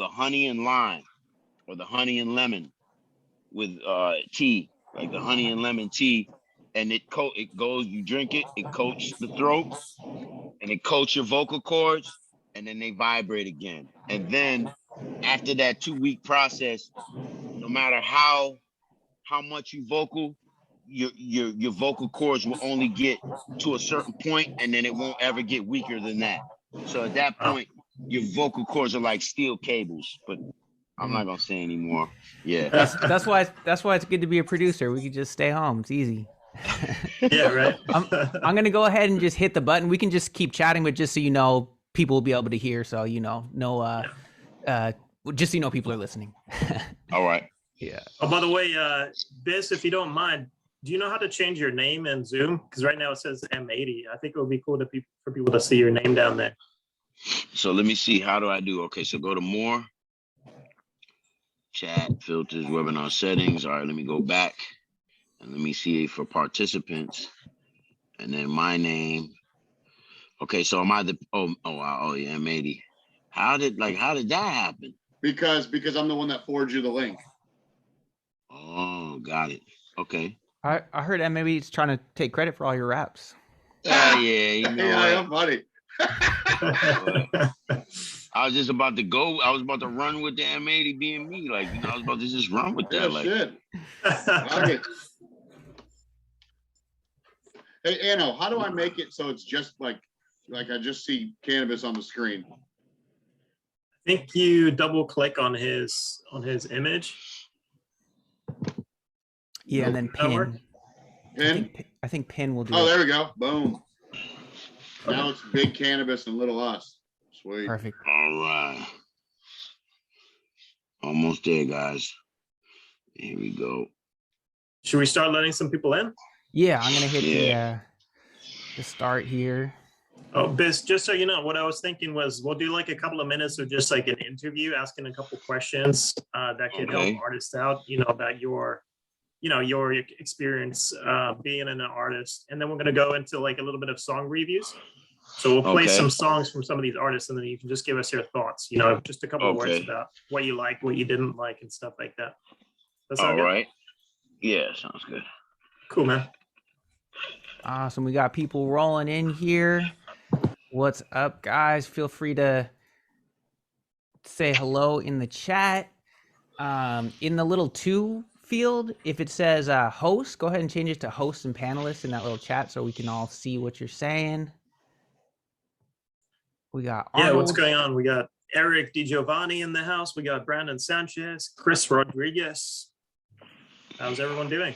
the honey and lime or the honey and lemon with tea, like the honey and lemon tea, and it goes. You drink it, it coats the throat, and it coats your vocal cords, and then they vibrate again. And then after that 2-week process, no matter how much you vocal, your vocal cords will only get to a certain point, and then it won't ever get weaker than that. So at that point, your vocal cords are like steel cables. But I'm not gonna say anymore. Yeah, that's why it's good to be a producer. We can just stay home. It's easy. Yeah, right. I'm gonna go ahead and just hit the button. We can just keep chatting, but just so you know, people will be able to hear. So just so you know, people are listening. All right. Yeah. Oh, by the way, Biz, if you don't mind, do you know how to change your name in Zoom? Because right now it says M80. I think it would be cool for people to see your name down there. So let me see. How do I do? Okay, so go to more, chat, filters, webinar settings. All right, let me go back and let me see for participants, and then my name. Okay, so am I the? Oh yeah, M80. How did that happen? Because I'm the one that forwarded you the link. Oh, got it. Okay. I heard M80 is trying to take credit for all your raps. Yeah, you know Yeah, funny. I was just about to go. I was about to run with the M80 being me. Like, I was about to just run with that. Like, shit. Okay. Hey, Anno, how do I make it so it's just like I just see Canibus on the screen? I think you double click on his image. Yeah, and then pin. I think pin will do it. Oh, there we go. Boom. Now it's big Canibus and little us. Sweet. Perfect. All right. Almost there, guys. Here we go. Should we start letting some people in? Yeah, I'm going to hit the start here. Oh, Biz, just so you know, what I was thinking was we'll do like a couple of minutes of just like an interview, asking a couple questions that can help artists out, about your experience being an artist. And then we're going to go into like a little bit of song reviews. So we'll play some songs from some of these artists, and then you can just give us your thoughts, just a couple of words about what you like, what you didn't like, and stuff like that. All right. Yeah, sounds good. Cool, man. Awesome. We got people rolling in here. What's up, guys? Feel free to say hello in the chat. In the little 2 field, if it says host, go ahead and change it to hosts and panelists in that little chat so we can all see what you're saying. We got Arnold. Yeah, what's going on? We got Eric DiGiovanni in the house. We got Brandon Sanchez, Chris Rodriguez. How's everyone doing?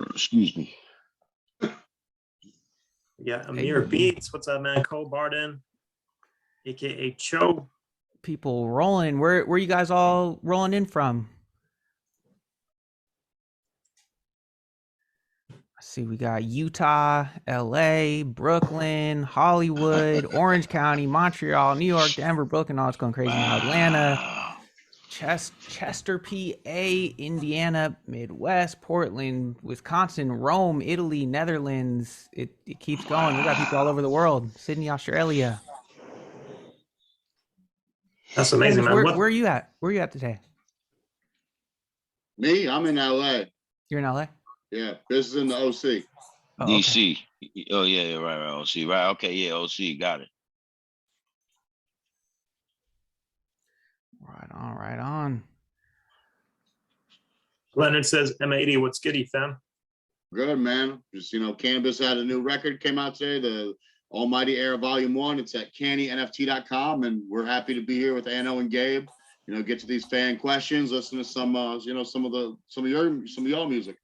Excuse me. Yeah, Amir Beats. What's up, man? Cole Barden, aka Cho. People rolling. Where you guys all rolling in from? Let's see, we got Utah, LA, Brooklyn, Hollywood, Orange County, Montreal, New York, Denver, Brooklyn. Oh, it's going crazy now. Atlanta, Chester, PA, Indiana, Midwest, Portland, Wisconsin, Rome, Italy, Netherlands. It keeps going. We got people all over the world. Sydney, Australia. That's amazing, man. Where are you at? Where are you at today? Me? I'm in LA. You're in LA? Yeah, this is in the OC. Oh, DC. Okay. Oh, yeah, right, OC. Right, okay, yeah, OC, got it. Right on. Leonard says, M80, what's goody, fam? Good, man. Just, Canibus had a new record came out today, the Almighty Era Volume 1. It's at cannynft.com, and we're happy to be here with Anno and Gabe. Get to these fan questions, listen to some of y'all music.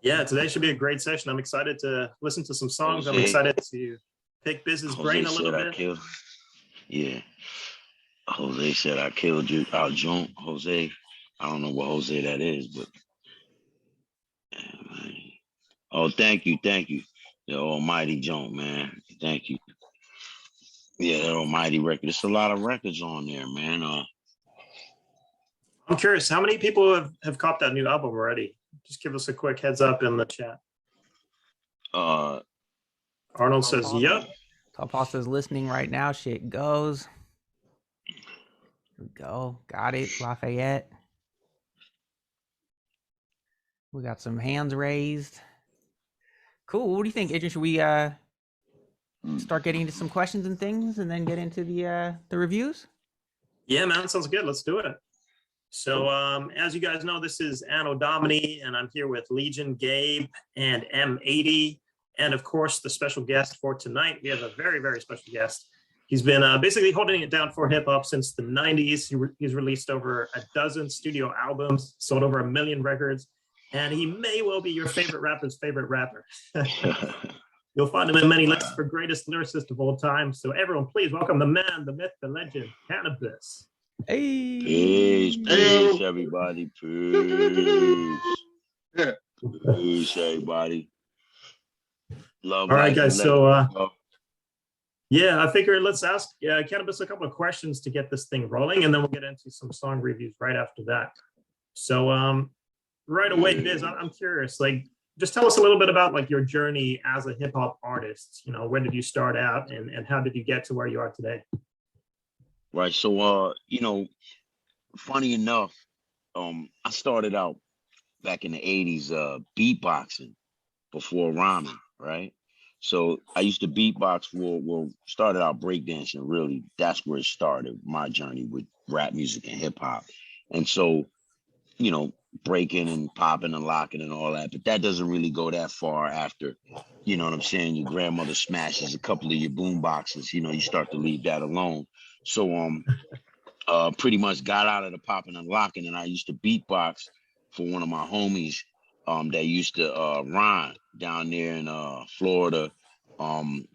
Yeah, today should be a great session. I'm excited to listen to some songs. I'm excited to pick Biz's brain a little bit. Yeah. Jose said I killed you. Junk. Jose. I don't know what Jose that is, but oh, thank you. The almighty Junk, man. Thank you. Yeah, that almighty record. There's a lot of records on there, man. I'm curious, how many people have copped that new album already? Just give us a quick heads up in the chat. Arnold says, yep. Top Paul says listening right now. Shit goes. Here we go. Got it. Lafayette. We got some hands raised. Cool. What do you think, Adrian? Should we start getting into some questions and things, and then get into the reviews? Yeah, man, sounds good. Let's do it. So, as you guys know, this is Anno Domini, and I'm here with Legion, Gabe, and M80, and of course, the special guest for tonight. We have a very, very special guest. He's been basically holding it down for hip hop since the 90s. He's released over a dozen studio albums, sold over 1 million records, and he may well be your favorite rapper's favorite rapper. You'll find him in many lists for greatest lyricist of all time. So everyone, please welcome the man, the myth, the legend, Canibus. Hey. Peace, everybody. Peace. Peace, everybody. Love. All right, guys. So, yeah, I figured let's ask Canibus a couple of questions to get this thing rolling, and then we'll get into some song reviews right after that. So, right away, Biz, I'm curious, like, just tell us a little bit about like your journey as a hip hop artist. You know, when did you start out, and how did you get to where you are today? Right. So, you know, funny enough, I started out back in the 80s beatboxing before rhyming, right? So I used to beatbox started out breakdancing, really. That's where it started, my journey with rap music and hip hop. And so, you know, breaking and popping and locking and all that, but that doesn't really go that far after, you know what I'm saying, your grandmother smashes a couple of your boom boxes, you know, you start to leave that alone. So pretty much got out of the popping and locking, and I used to beatbox for one of my homies that used to rhyme down there in Florida.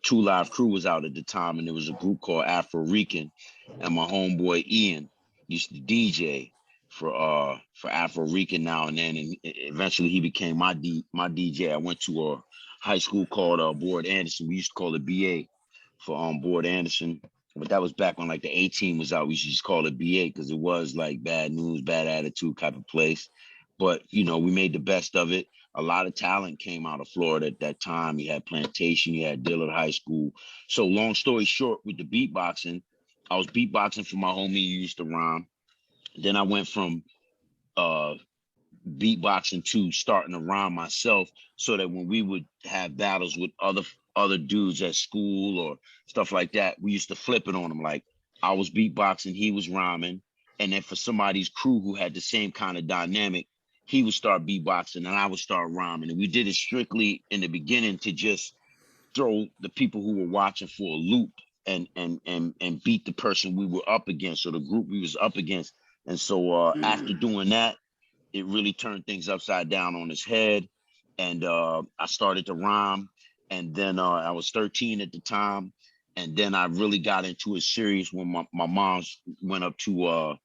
Two Live Crew was out at the time, and there was a group called Afro Rican, and my homeboy Ian used to DJ for Afro Rican now and then, and eventually he became my DJ. I went to a high school called Board Anderson. We used to call it BA for Board Anderson, but that was back when like the 18 was out. We used to just call it BA because it was like bad news, bad attitude type of place. But you know, we made the best of it. A lot of talent came out of Florida at that time. You had Plantation, you had Dillard High School. So long story short, with the beatboxing, I was beatboxing for my homie who used to rhyme. Then I went from beatboxing to starting to rhyme myself, so that when we would have battles with other dudes at school or stuff like that, we used to flip it on them. Like I was beatboxing, he was rhyming, and then for somebody's crew who had the same kind of dynamic, he would start beatboxing and I would start rhyming. And we did it strictly in the beginning to just throw the people who were watching for a loop and beat the person we were up against, or the group we was up against. And so after doing that, it really turned things upside down on his head. And I started to rhyme. And then I was 13 at the time. And then I really got into it serious when my mom went up to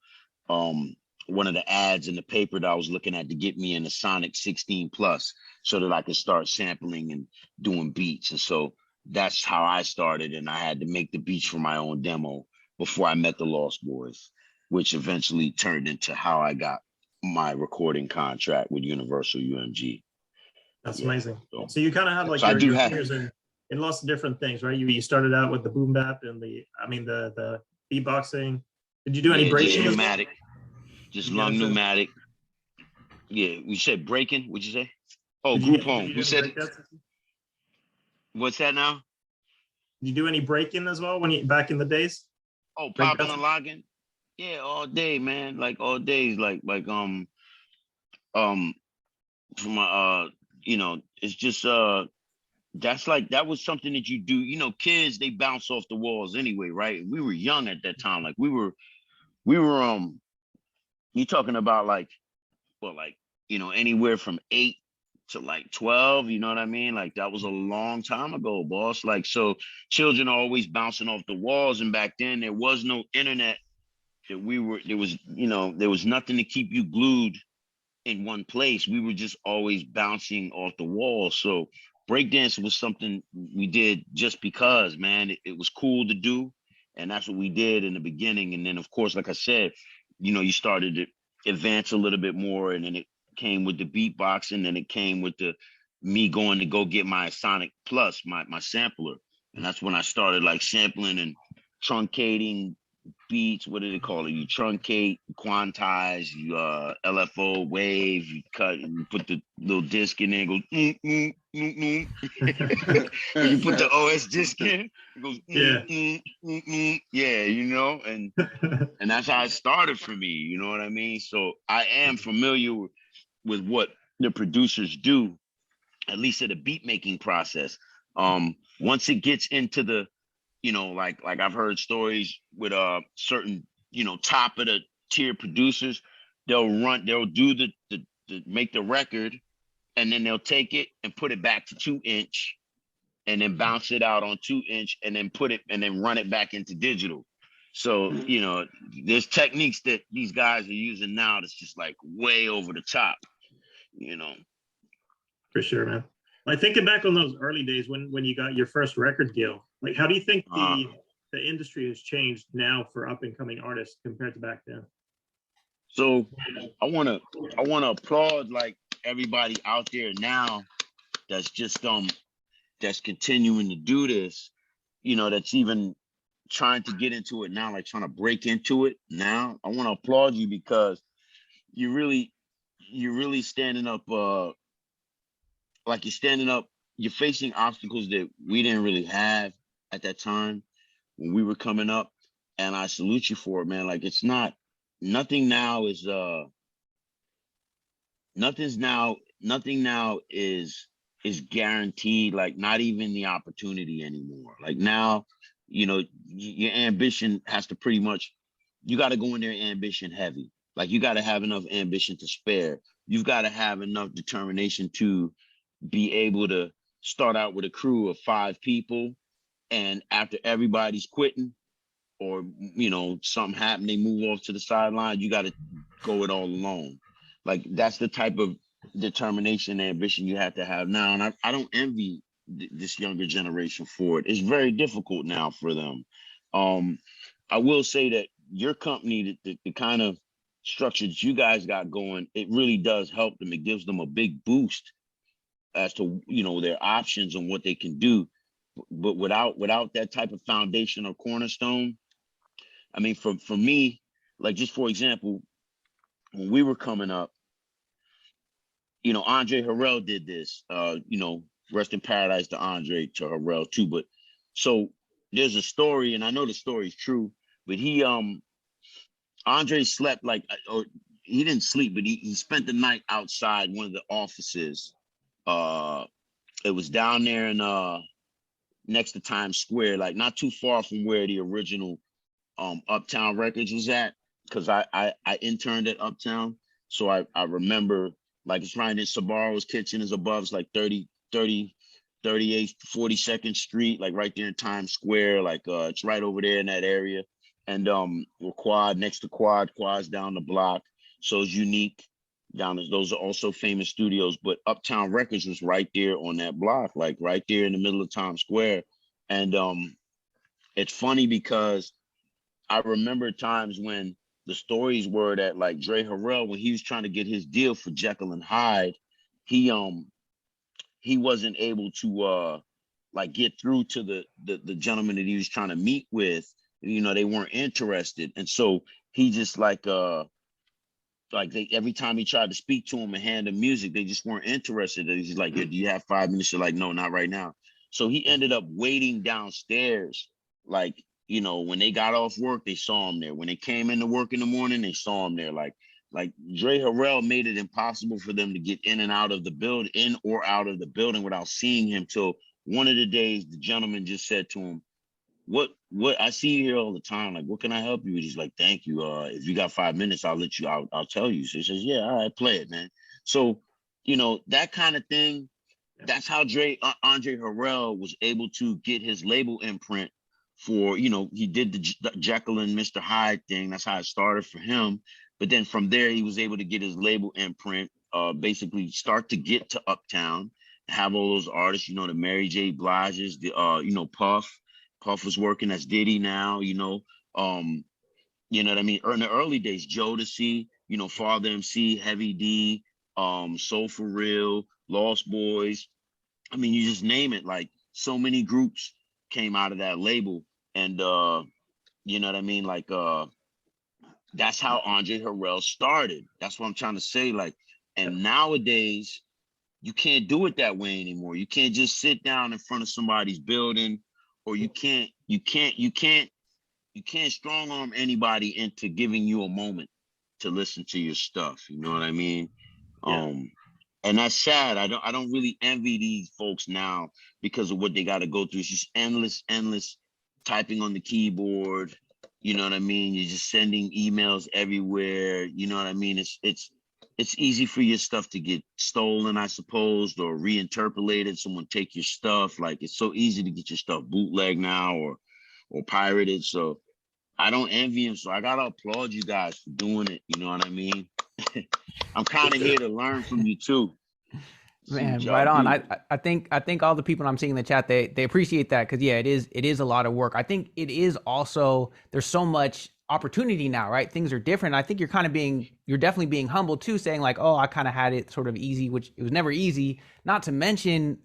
one of the ads in the paper that I was looking at to get me in the Sonic 16 Plus so that I could start sampling and doing beats. And so that's how I started. And I had to make the beats for my own demo before I met the Lost Boys, which eventually turned into how I got my recording contract with Universal UMG. That's amazing. So you kind of have like your fingers in lots of different things, right? You started out with the boom bap and the beatboxing. Did you do any breaking? Just pneumatic. Just lung pneumatic. Yeah, we said breaking. What'd you say? Oh, group home. We said. What's that now? Did you do any breaking as well back in the days? Oh, popping and locking. Yeah, all day, man. Like all days. Like for my you know, it's just that's like, that was something that you do. You know, kids, they bounce off the walls anyway, right? We were young at that time. Like we were you talking about like, well, like, you know, anywhere from 8 to like 12, you know what I mean? Like that was a long time ago, boss. Like, so children are always bouncing off the walls. And back then there was no internet there was nothing to keep you glued in one place. We were just always bouncing off the wall. So breakdance was something we did just because, man, it was cool to do. And that's what we did in the beginning. And then, of course, like I said, you know, you started to advance a little bit more, and then it came with the beatboxing, and it came with me going to go get my Sonic Plus, my sampler. And that's when I started like sampling and truncating beats. What do they call it? You truncate, quantize, you LFO wave, you cut, you put the little disc in there, it goes when you put the OS disc in, it goes yeah, you know, and that's how it started for me, you know what I mean? So I am familiar with what the producers do, at least at the beat making process. Once it gets into the, you know, like I've heard stories with certain, you know, top of the tier producers, they'll do the make the record, and then they'll take it and put it back to 2-inch and then bounce it out on 2-inch and then put it and then run it back into digital. So, you know, there's techniques that these guys are using now that's just like way over the top, you know. For sure, man. Like thinking back on those early days when you got your first record deal, like how do you think the industry has changed now for up and coming artists compared to back then? So I wanna applaud like everybody out there now that's just that's continuing to do this, you know, that's even trying to get into it now, like trying to break into it now. I want to applaud you because you're really standing up, like you're standing up, you're facing obstacles that we didn't really have at that time when we were coming up. And I salute you for it, man. Like it's not, nothing now is guaranteed, like not even the opportunity anymore. Like now, you know, your ambition has to pretty much, you got to go in there ambition heavy. Like you got to have enough ambition to spare. You've got to have enough determination to be able to start out with a crew of 5 people, and after everybody's quitting or, you know, something happened, they move off to the sideline, you got to go it all alone. Like that's the type of determination and ambition you have to have now. And I don't envy this younger generation for it. It's very difficult now for them. I will say that your company, the kind of structure that you guys got going, it really does help them. It gives them a big boost as to, you know, their options and what they can do. But without that type of foundation or cornerstone, I mean, for me, like just for example, when we were coming up, you know, Andre Harrell did this, you know, rest in paradise to Andre, to Harrell too. But so there's a story, and I know the story is true, but Andre slept like, or he didn't sleep, but he spent the night outside one of the offices. It was down there in next to Times Square, like not too far from where the original Uptown Records was at, because I interned at Uptown. So I remember, like, it's right in Sabaro's kitchen is above, it's like 38th, 42nd Street, like right there in Times Square, like it's right over there in that area. And we're Quad, next to Quad's down the block. So it's unique. Down those are also famous studios, but Uptown Records was right there on that block, like right there in the middle of Times Square. And it's funny because I remember times when the stories were that, like, Dre Harrell, when he was trying to get his deal for Jekyll and Hyde, he wasn't able to like get through to the gentleman that he was trying to meet with. You know, they weren't interested, and so he just like every time he tried to speak to him and hand him music, they just weren't interested. He's like, "Do you have 5 minutes?" They're like, "No, not right now." So he ended up waiting downstairs. Like, you know, when they got off work, they saw him there. When they came into work in the morning, they saw him there. Like Dre Harrell made it impossible for them to get in and out of the building, in or out of the building, without seeing him. Till one of the days, the gentleman just said to him, what I see you here all the time, like, what can I help you with? He's like, "Thank you. If you got 5 minutes, I'll tell you." So he says, "Yeah, all right, play it, man." So, you know, that kind of thing, that's how Andre Harrell was able to get his label imprint for, you know, he did the Jekyll and Mr. Hyde thing. That's how it started for him. But then from there, he was able to get his label imprint, basically start to get to Uptown, have all those artists, you know, the Mary J. Blige's, the, you know, Puff was working as Diddy now, you know what I mean? In the early days, Jodeci, you know, Father MC, Heavy D, Soul For Real, Lost Boys. I mean, you just name it, like so many groups came out of that label. And you know what I mean? Like that's how Andre Harrell started. That's what I'm trying to say. Like, and nowadays you can't do it that way anymore. You can't just sit down in front of somebody's building, or you can't strong arm anybody into giving you a moment to listen to your stuff. You know what I mean? Yeah. And that's sad. I don't really envy these folks now because of what they got to go through. It's just endless typing on the keyboard. You know what I mean? You're just sending emails everywhere. You know what I mean? It's easy for your stuff to get stolen, I suppose, or reinterpolated. Someone take your stuff. Like, it's so easy to get your stuff bootleg now or pirated. So I don't envy him. So I gotta applaud you guys for doing it. You know what I mean? I'm kind of here to learn from you too. Man, right on. I think all the people I'm seeing in the chat, they appreciate that, because yeah, it is a lot of work. I think it is also, there's so much opportunity now, right? Things are different. I think you're definitely being humble too, saying like, oh, I kind of had it sort of easy, which it was never easy. Not to mention,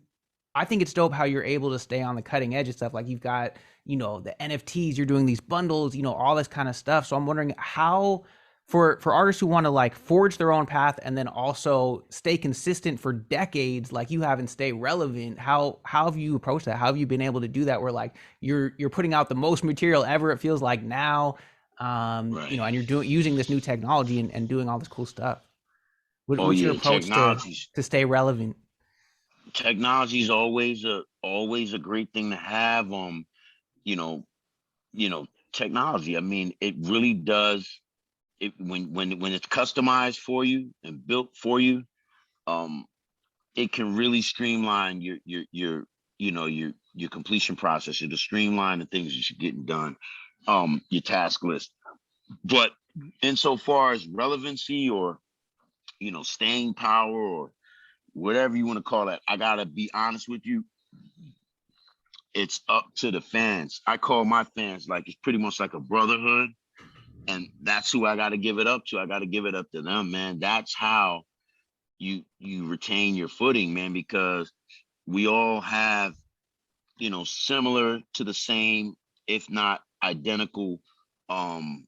I think it's dope how you're able to stay on the cutting edge of stuff. Like, you've got, the NFTs, you're doing these bundles, all this kind of stuff. So I'm wondering how, for artists who want to like forge their own path and then also stay consistent for decades, like you have, and stay relevant, how have you approached that? How have you been able to do that, where like you're putting out the most material ever, it feels like now, Right. And you're using this new technology and doing all this cool stuff? What's your approach to stay relevant? Technology is always a great thing to have. Technology, I mean, it really does. It when it's customized for you and built for you, it can really streamline your completion process. It'll streamline the things that you're getting done, your task list. But insofar as relevancy or staying power or whatever you want to call it, I gotta be honest with you. It's up to the fans. I call my fans like, it's pretty much like a brotherhood. And that's who I got to give it up to. I got to give it up to them, man. That's how you retain your footing, man, because we all have, similar to the same, if not identical, amounts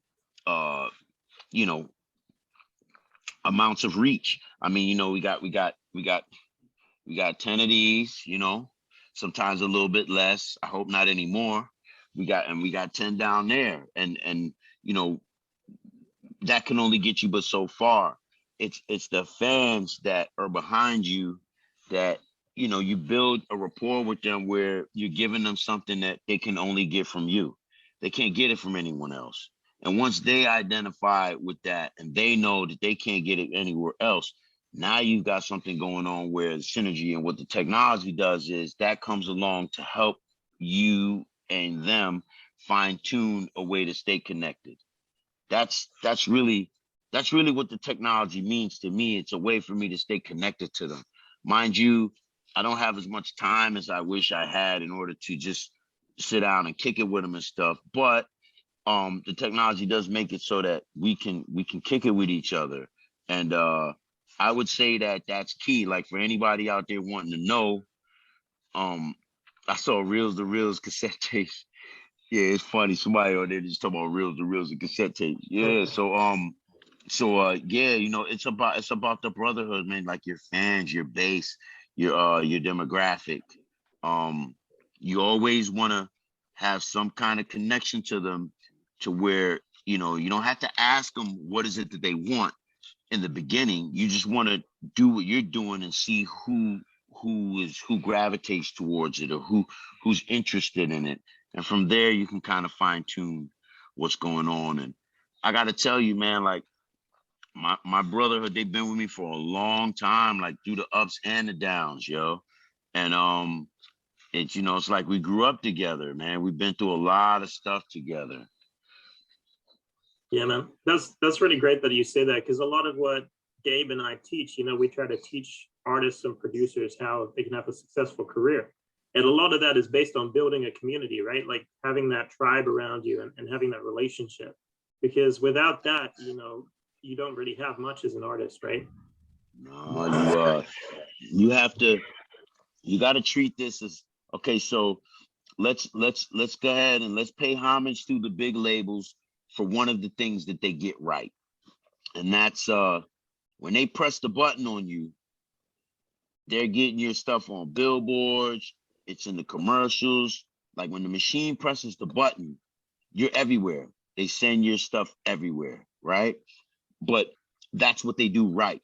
of reach. I mean, we got 10 of these, sometimes a little bit less. I hope not anymore. We got 10 down there, and that can only get you but so far. It's the fans that are behind you that you build a rapport with them where you're giving them something that they can only get from you. They can't get it from anyone else. And once they identify with that and they know that they can't get it anywhere else, now you've got something going on where the synergy, and what the technology does is that comes along to help you and them fine tune a way to stay connected. That's really what the technology means to me. It's a way for me to stay connected to them. Mind you, I don't have as much time as I wish I had in order to just sit down and kick it with them and stuff. But the technology does make it so that we can kick it with each other. And I would say that that's key. Like, for anybody out there wanting to know, I saw Reels to Reels cassette tapes. Yeah, it's funny. Somebody on there just talking about Reels to Reels and cassette tapes. Yeah, it's about the brotherhood, man. Like, your fans, your base, your demographic. You always want to have some kind of connection to them, to where you don't have to ask them what is it that they want in the beginning. You just want to do what you're doing and see who gravitates towards it, or who's interested in it. And from there, you can kind of fine tune what's going on. And I got to tell you, man, like, my brotherhood, they've been with me for a long time, like through the ups and the downs, yo. And it's like we grew up together, man. We've been through a lot of stuff together. Yeah, man, that's really great that you say that, because a lot of what Gabe and I teach, we try to teach artists and producers how they can have a successful career. And a lot of that is based on building a community, right? Like having that tribe around you and having that relationship. Because without that, you don't really have much as an artist, right? No, you got to treat this as, okay, so let's go ahead and let's pay homage to the big labels for one of the things that they get right. And that's when they press the button on you, they're getting your stuff on billboards, it's in the commercials. Like when the machine presses the button, you're everywhere. They send your stuff everywhere, right? But that's what they do right.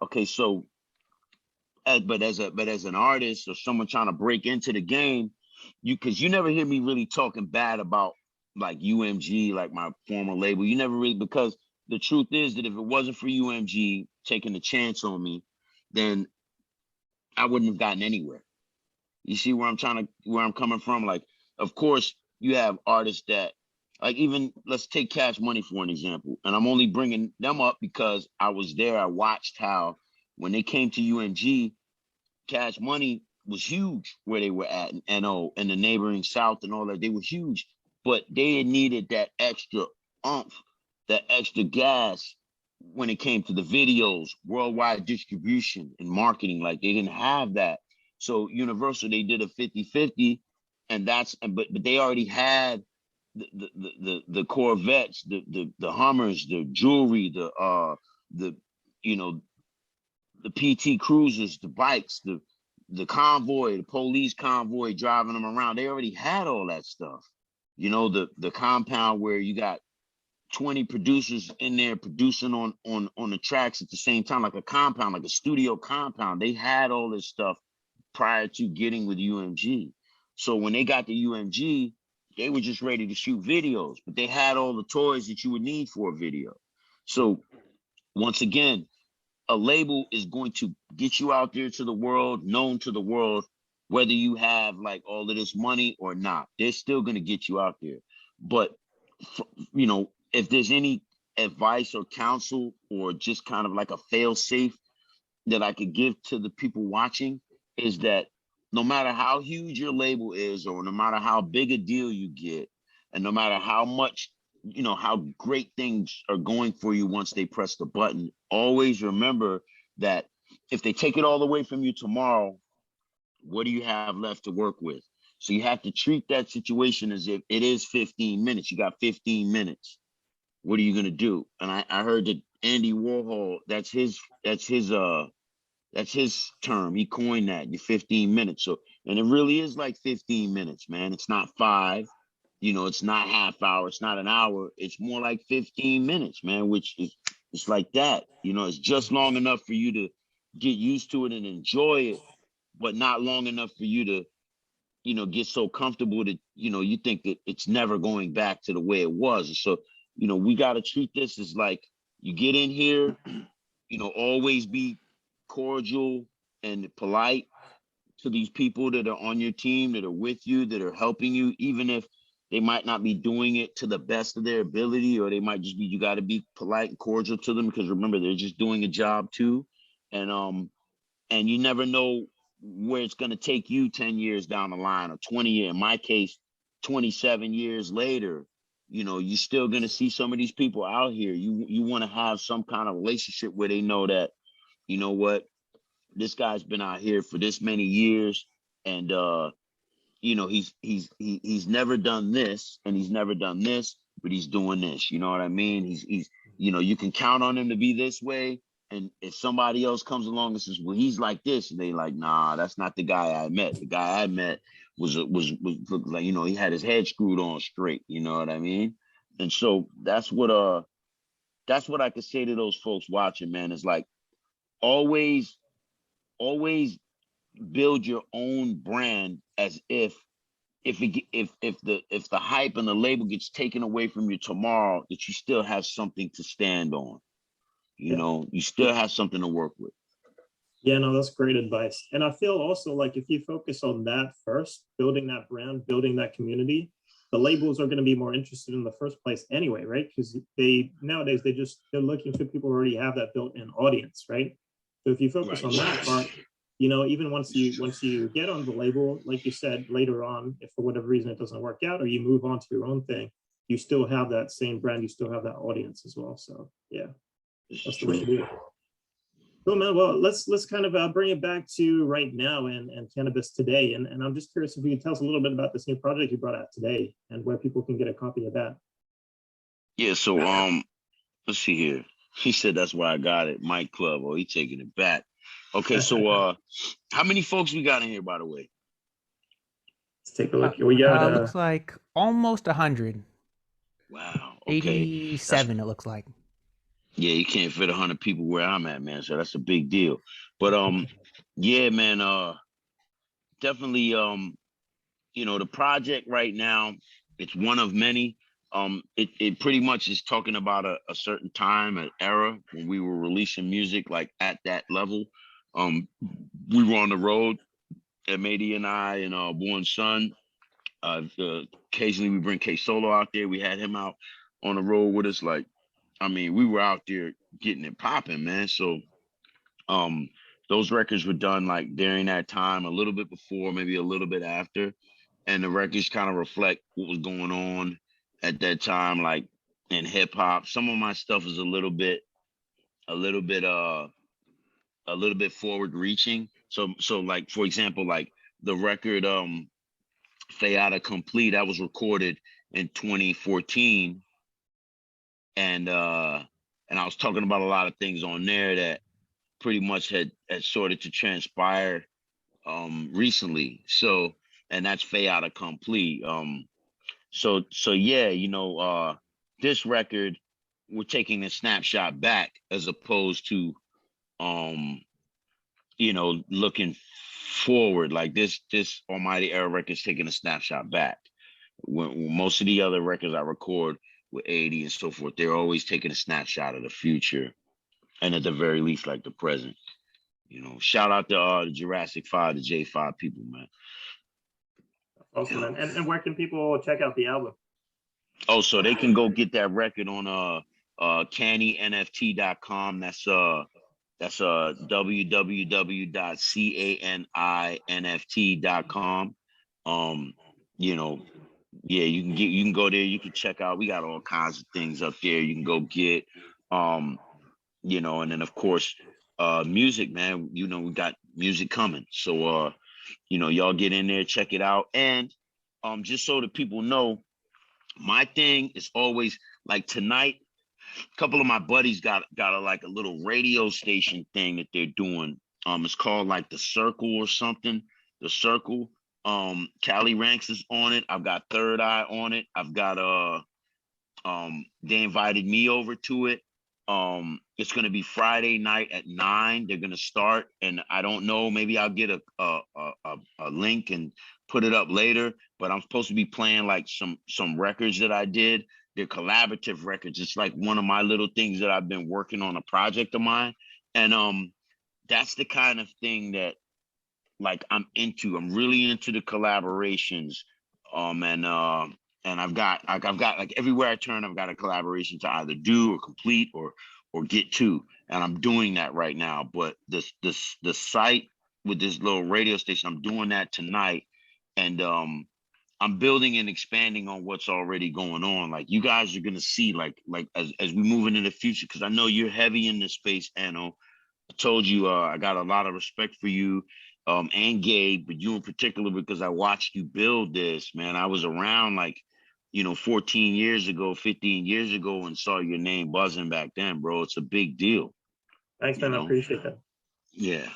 Okay, so but as an artist or someone trying to break into the game, because you never hear me really talking bad about like UMG, like my former label. You never really, because the truth is that if it wasn't for UMG taking a chance on me, then I wouldn't have gotten anywhere. You see where I'm coming from? Like, of course, you have artists that, like, even let's take Cash Money for an example. And I'm only bringing them up because I was there. I watched how when they came to UMG, Cash Money was huge where they were at, and Anno and the neighboring South and all that. They were huge, but they needed that extra oomph, that extra gas when it came to the videos, worldwide distribution and marketing. Like, they didn't have that. So Universal, they did a 50-50, and but they already had the Corvettes, the Hummers, the jewelry, the PT Cruisers, the bikes, the convoy, the police convoy driving them around. They already had all that stuff. You know, the compound where you got 20 producers in there producing on the tracks at the same time, like a compound, like a studio compound. They had all this stuff prior to getting with UMG. So when they got to UMG, they were just ready to shoot videos, but they had all the toys that you would need for a video. So once again, a label is going to get you out there to the world, known to the world, whether you have like all of this money or not. They're still going to get you out there. But, you know, if there's any advice or counsel or just kind of like a fail safe that I could give to the people watching, is that no matter how huge your label is, or no matter how big a deal you get, and no matter how much, you know, how great things are going for you once they press the button, always remember that if they take it all away from you tomorrow, what do you have left to work with? So you have to treat that situation as if it is 15 minutes. You got 15 minutes. What are you going to do? And I heard that Andy Warhol, that's his term. He coined that, your 15 minutes. So, and it really is like 15 minutes, man. It's not 5, you know, it's not half hour, it's not an hour. It's more like 15 minutes, man, which is, it's like that. You know, it's just long enough for you to get used to it and enjoy it, but not long enough for you to, you know, get so comfortable that, you know, you think that it's never going back to the way it was. So, you know, we got to treat this as like, you get in here, you know, always be cordial and polite to these people that are on your team, that are with you, that are helping you, even if they might not be doing it to the best of their ability, or they might just be, you got to be polite and cordial to them, because remember, they're just doing a job too. And you never know where it's going to take you 10 years down the line, or 20 years, in my case, 27 years later. You know, you're still going to see some of these people out here. You want to have some kind of relationship where they know that, you know what, this guy's been out here for this many years, and you know, he's never done this, and he's never done this, but he's doing this. You know what I mean? He's you know, you can count on him to be this way. And if somebody else comes along and says, well, he's like this, and they like, nah, that's not the guy I met. The guy I met was looked like, you know, he had his head screwed on straight. You know what I mean? And so that's what I could say to those folks watching, man, is like, always build your own brand, as if the hype and the label gets taken away from you tomorrow, that you still have something to stand on. You know, you still have something to work with. Yeah, no, that's great advice. And I feel also like if you focus on that first, building that brand, building that community, the labels are going to be more interested in the first place anyway, right? Because nowadays they're looking for people who already have that built-in audience, right? So if you focus on that part, you know, even once you get on the label, like you said, later on, if for whatever reason it doesn't work out, or you move on to your own thing, you still have that same brand, you still have that audience as well. So yeah, that's the way to do it. Cool, man. Well, let's kind of bring it back to right now and Canibus today. And I'm just curious if you could tell us a little bit about this new project you brought out today and where people can get a copy of that. Yeah, so let's see here. He said that's why I got it. Mike Club. Oh, he taking it back. Okay, so how many folks we got in here, by the way? Let's take a look. We got looks like almost 100. Wow. Okay. 87, it looks like. Yeah, you can't fit 100 people where I'm at, man. So that's a big deal. But yeah, man, definitely the project right now, it's one of many. It pretty much is talking about a certain time, an era when we were releasing music like at that level. We were on the road, Mady and I and Born Son. Occasionally we bring K Solo out there. We had him out on the road with us. Like, I mean, we were out there getting it popping, man. So those records were done like during that time, a little bit before, maybe a little bit after. And the records kind of reflect what was going on at that time, like in hip hop. Some of my stuff is a little bit forward reaching. So like, for example, like the record Fayada Complete, that was recorded in 2014. And I was talking about a lot of things on there that pretty much had started to transpire recently. So, and that's Fayada Complete. So yeah, this record, we're taking a snapshot back as opposed to looking forward. Like this Almighty Era record's taking a snapshot back. When most of the other records I record with 80 and so forth, they're always taking a snapshot of the future, and at the very least, like the present. Shout out to the Jurassic 5, the J5 people, man. Awesome, man. And where can people check out the album? Oh, so they can go get that record on caninft.com. That's www.caninft.com. Yeah, you can go there, you can check out. We got all kinds of things up there you can go get. And then of course music, man. We got music coming. So y'all get in there, check it out. And just so that people know, my thing is always like tonight, a couple of my buddies got a little radio station thing that they're doing. It's called like The Circle or something. The Circle. Cali Ranks is on it. I've got Third Eye on it. I've got they invited me over to it. It's gonna be Friday night at 9. They're gonna start, and I don't know. Maybe I'll get a link and put it up later. But I'm supposed to be playing like some records that I did. They're collaborative records. It's like one of my little things that I've been working on, a project of mine, and that's the kind of thing that like I'm into. I'm really into the collaborations, and I've got like everywhere I turn, I've got a collaboration to either do or complete or get to, and I'm doing that right now. But the site with this little radio station, I'm doing that tonight, and I'm building and expanding on what's already going on. Like you guys are gonna see, like as we move into the future, because I know you're heavy in this space, Anno. I told you I got a lot of respect for you. And Gabe, but you in particular, because I watched you build this, man. I was around 14 years ago, 15 years ago, and saw your name buzzing back then, bro. It's a big deal. Thanks, man. I appreciate that. Yeah.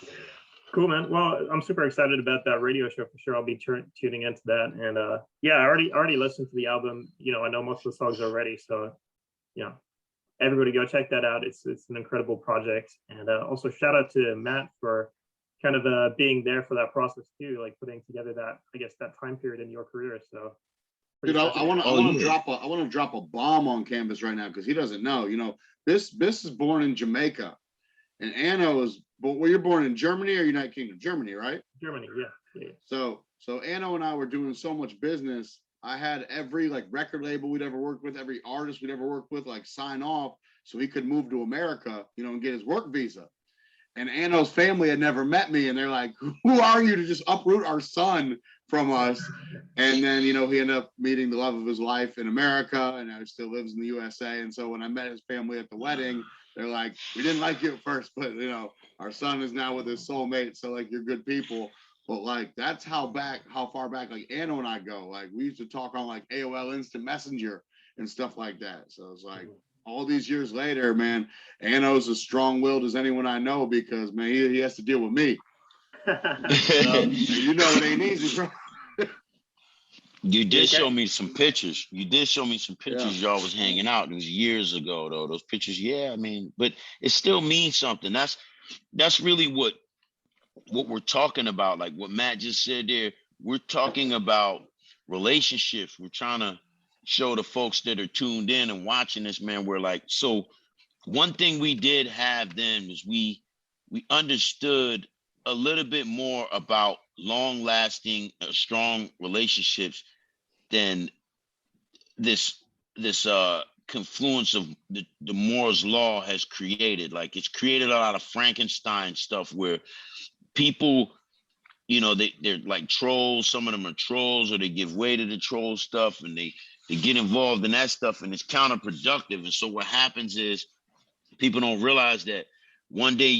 Cool, man. Well, I'm super excited about that radio show for sure. I'll be tuning into that. And yeah, I already listened to the album. I know most of the songs already. So, everybody go check that out. It's an incredible project. And also shout out to Matt for kind of being there for that process too, like putting together that time period in your career. So, dude, I want to drop a bomb on Canibus right now because he doesn't know. Bis is born in Jamaica, and Anno is. Well, you're born in Germany or United Kingdom? Germany, right? Germany, yeah. So Anno and I were doing so much business. I had every record label we'd ever worked with, every artist we'd ever worked with, sign off so he could move to America, and get his work visa. And Anno's family had never met me, and they're like, "Who are you to just uproot our son from us?" And then, you know, he ended up meeting the love of his life in America, and now he still lives in the USA. And so when I met his family at the wedding, they're like, "We didn't like you at first, but you know, our son is now with his soulmate, so like you're good people." But like that's how far back like Anno and I go. Like we used to talk on like AOL Instant Messenger and stuff like that. So it's like all these years later, man, Anno's as strong-willed as anyone I know because man, he has to deal with me. You know it ain't easy, bro. You did show me some pictures. Y'all was hanging out. It was years ago, though. Those pictures, yeah, I mean, but it still means something. That's really what we're talking about. Like what Matt just said there. We're talking about relationships. We're trying to show the folks that are tuned in and watching this, man. We're like, so one thing we did have then was we understood a little bit more about long-lasting, strong relationships than this confluence of the Moore's law has created. Like it's created a lot of Frankenstein stuff where people, you know, they're like trolls. Some of them are trolls, or they give way to the troll stuff, and they get involved in that stuff, and it's counterproductive. And so what happens is people don't realize that one day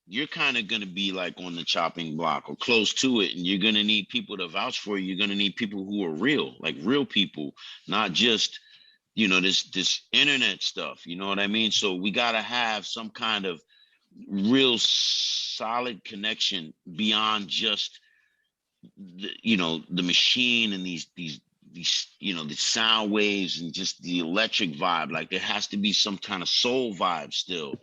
you're kind of going to be like on the chopping block or close to it, and you're going to need people to vouch for you. You're going to need people who are real, like real people, not just, you know, this internet stuff. You know what I mean? So we got to have some kind of real solid connection beyond just the machine and these you know, the sound waves and just the electric vibe. Like there has to be some kind of soul vibe still.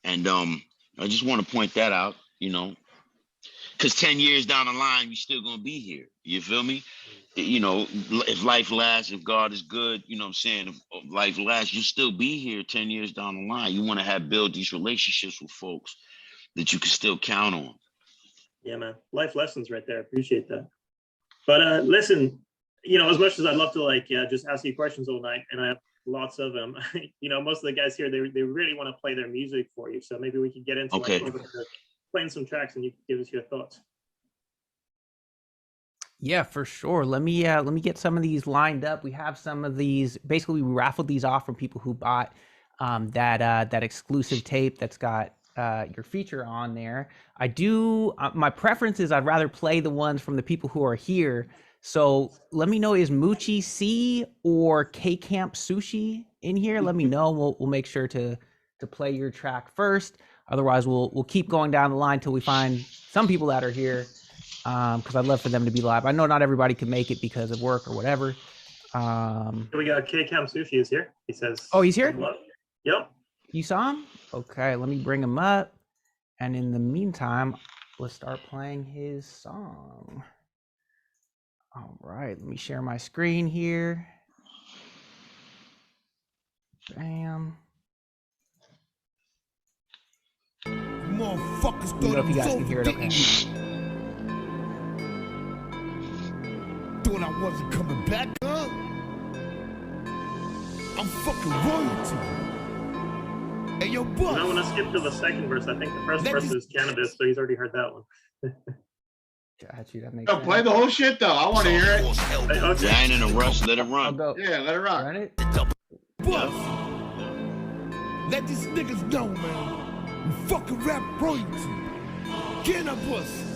And I just want to point that out, you know, because 10 years down the line, we're still going to be here. You feel me? You know, if life lasts, if God is good, you know what I'm saying? If life lasts, you'll still be here 10 years down the line. You want to build these relationships with folks that you can still count on. Yeah, man. Life lessons right there. Appreciate that. But listen, you know, as much as I'd love to like just ask you questions all night, and I have lots of them, you know, most of the guys here, they really want to play their music for you. So maybe we could get into like, playing some tracks and you can give us your thoughts. Yeah, for sure. Let me get some of these lined up. We have some of these. Basically, we raffled these off from people who bought that exclusive tape that's got your feature on there. I do. My preference is I'd rather play the ones from the people who are here. So let me know, is Moochie C or K Camp Sushi in here? Let me know. We'll make sure to play your track first. Otherwise, we'll keep going down the line till we find some people that are here. Because I'd love for them to be live. I know not everybody can make it because of work or whatever. Here we got K Camp Sushi is here. He says, "Oh, he's here." Yep. You saw him? Okay, let me bring him up. And in the meantime, let's start playing his song. All right, let me share my screen here. Bam. Motherfuckers, I don't know if you guys can hear it. Okay. Thought I wasn't coming back, huh? I'm fucking royalty. Hey, yo, boss. I want to skip to the second verse. I think the first verse is Canibus, so he's already heard that one. Got you. That makes sense. Play the whole shit though. I want to hear it. Okay. I ain't in a rush. Let it run. Yeah, let it rock. Run it. Boss. Let these niggas know, man. We fucking rap royalty. Canibus.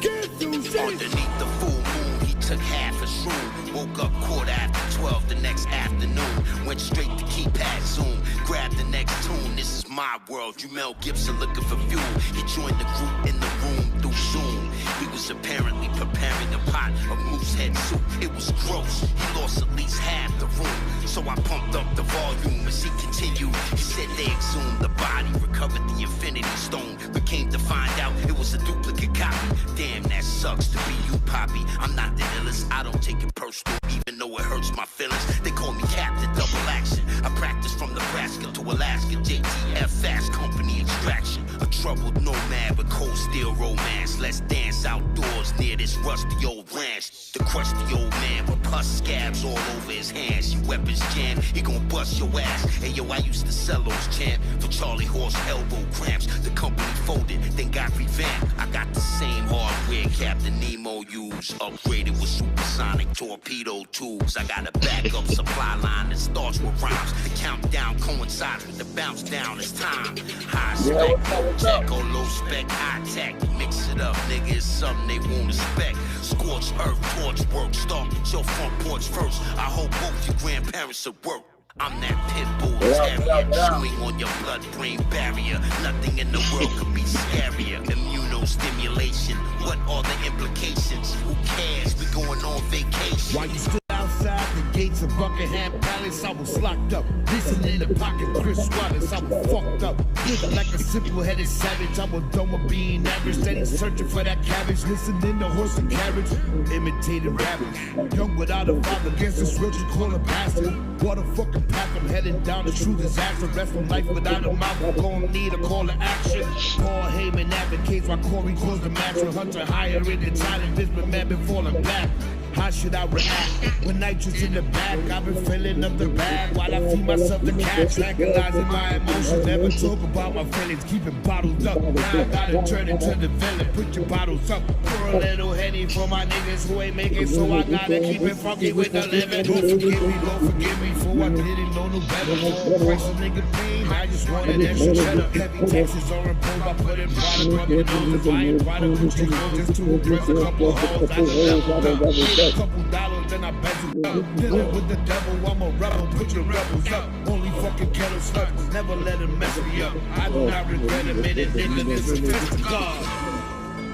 Underneath the full moon, he took half a shroom. Woke up 12:15 the next afternoon. Went straight to keypad Zoom. Grabbed the next tune. This is my world. You Mel Gibson looking for fuel. He joined the group in the room through Zoom. He was apparently preparing a pot of moose head soup. It was gross. He lost at least half the room. So I pumped up the volume as he continued. He said they exhumed the body, recovered the Infinity Stone, but came to find out it was a duplicate copy. Damn, that sucks to be you, Poppy. I'm not the illest. I don't take it personal, even though it hurts my feelings. They call me Captain Double Action. I practice from Nebraska to Alaska. JTF Fast Company Extraction. A troubled nomad with cold steel romance. Let's dance outdoors near this rusty old ranch. The crusty old man with pus scabs all over his hands. Your weapons jam, he gon' bust your ass. Hey yo, I used to sell those champ for Charlie Horse elbow cramps. The company folded, then got revamped. I got the same hardware Captain Nemo used, upgraded with supersonic torpedo tubes. I got a backup supply line that starts with rhymes. The countdown coincides with the bounce down. It's time. High spec, low tech, or low spec, high tech. Mix it up, nigga. It's something they won't expect. Scorched earth, torch work. Start with your front porch first. I hope both your grandparents at work. I'm that pit bull terrier, chewing on your blood-brain barrier. Nothing in the world could be scarier. Immunostimulation, what are the implications? Who cares? We going on vacation. While you stood outside the gates of Buckingham Palace, I was locked up. Listening to pocket Chris Wallace, I was fucked up. Living like a simple-headed savage, I was done with being average. Steady searching for that cabbage, listening to horse and carriage, imitating rappers. Young without a father, against this world you call a bastard. What a fucking path, I'm heading down the true disaster. Rest from life without a mouth, I'm gonna need a call to action. Paul Heyman advocates while Corey calls the match. With Hunter higher in the talent, this but man been falling back. How should I react when nitrous in the back? I've been filling up the bag while I feed myself the cash, tranquilizing my emotions. Never talk about my feelings, keeping bottles up. Now I gotta turn into the villain. Put your bottles up. Pour a little Henny for my niggas who ain't making, so I gotta keep it funky with the living. Don't forgive me for I didn't know no better. For a price of nigga pain, I just wanted extra cheddar. Heavy taxes are imposed by putting product on your nose. If I ain't product with you, just to impress a couple of hoes, I can never couple dollars, then I bet you up. Dealing with the devil, I'm a rebel, put your rebels up. Only fucking kettle sluts, never let them mess me up. I do not regret admitting, nigga, this is test of God.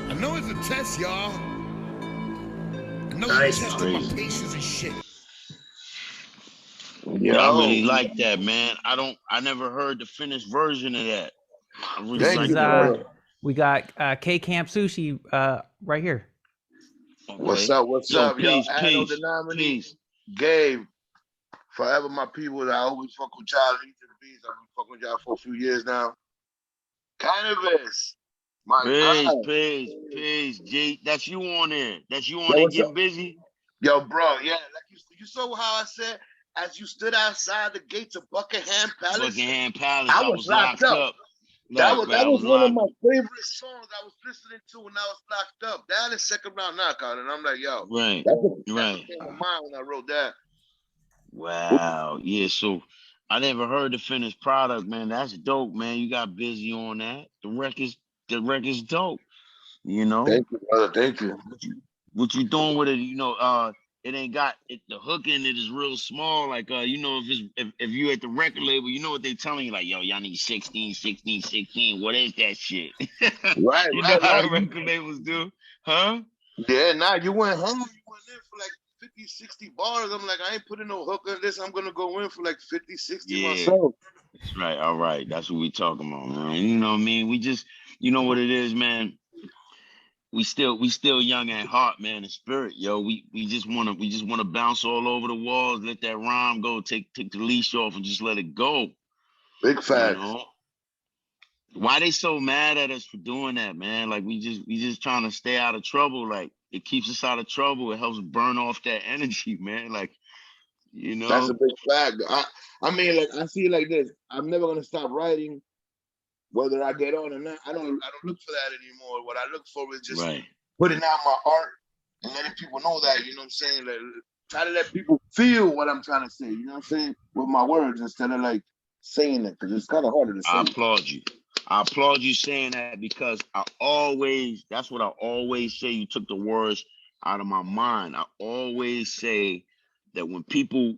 I know it's a test, y'all. I know it's a test of my patience and shit. Yeah, I really like that, man. I never heard the finished version of that. I really like that. We got K Camp Sushi right here. Okay. What's up, y'all? Anno the nominee, Gabe, forever my people. I always fuck with y'all. I've been fucking with y'all for a few years now. Canibus, my peace, G. That's you on there. That's you on there getting busy. Yo, bro, yeah, like you saw how I said, as you stood outside the gates of Buckingham Palace, I was locked up. That was one of my favorite songs I was listening to when I was locked up. That is second round knockout, and I'm like, yo, that came to mind when I wrote that. Wow, yeah. So I never heard the finished product, man. That's dope, man. You got busy on that. The record's dope. You know. Thank you, brother. Thank you. What you doing with it? You know, it ain't got it. The hook in it is real small. Like, you know, if you at the record label, you know what they telling you, like, yo, y'all need 16. What is that shit? Right. You know how the record labels do, huh? Yeah, nah, you went home. You went in for like 50, 60 bars. I'm like, I ain't putting no hook on this. I'm gonna go in for like 50, 60 myself. That's right. All right. That's what we talking about, man. You know what I mean? We just, you know what it is, man. We still young at heart, man, in spirit, yo. We just wanna bounce all over the walls, let that rhyme go, take the leash off and just let it go. Big facts. You know? Why they so mad at us for doing that, man? Like we just trying to stay out of trouble. Like it keeps us out of trouble. It helps burn off that energy, man. Like, you know. That's a big fact. I mean, like I see it like this. I'm never gonna stop writing. Whether I get on or not, I don't look for that anymore. What I look for is just putting out my art and letting people know that, you know what I'm saying? Like, try to let people feel what I'm trying to say, you know what I'm saying? With my words instead of like saying it, because it's kind of harder to say. I applaud you saying that, because that's what I always say. You took the words out of my mind. I always say that when people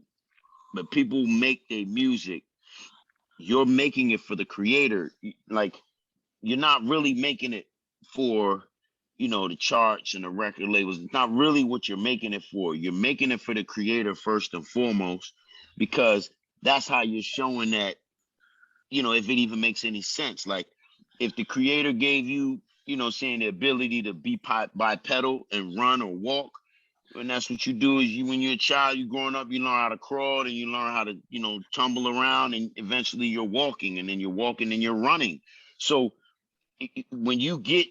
make their music, you're making it for the creator. Like, you're not really making it for, you know, the charts and the record labels. It's not really what you're making it for. You're making it for the creator first and foremost, because that's how you're showing that, you know, if it even makes any sense. Like, if the creator gave you, you know, saying the ability to be bipedal and run or walk, and that's what you do is when you're a child, you're growing up, you learn how to crawl and you learn how to, you know, tumble around, and eventually you're walking, and then you're walking and you're running. So when you get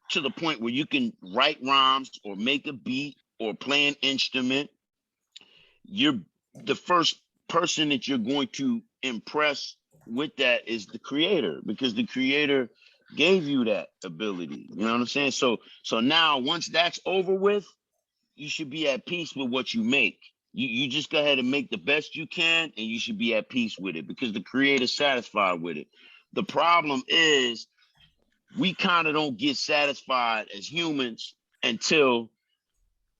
to the point where you can write rhymes or make a beat or play an instrument, you're the first person that you're going to impress with that is the creator, because the creator gave you that ability. You know what I'm saying? So now once that's over with, you should be at peace with what you make. You just go ahead and make the best you can, and you should be at peace with it because the creator's satisfied with it. The problem is we kind of don't get satisfied as humans until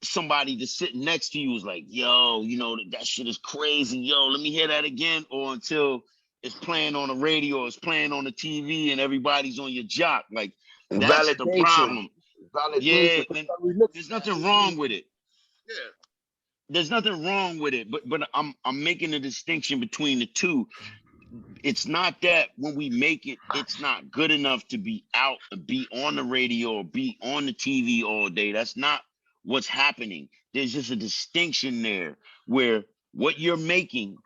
somebody that's sitting next to you is like, yo, you know, that shit is crazy. Yo, let me hear that again. Or until it's playing on the radio, or it's playing on the TV, and everybody's on your jock. Like, that's the problem. Yeah, and there's nothing wrong with it. Yeah. There's nothing wrong with it, but I'm making a distinction between the two. It's not that when we make it, it's not good enough to be out and be on the radio or be on the TV all day. That's not what's happening. There's just a distinction there where what you're making,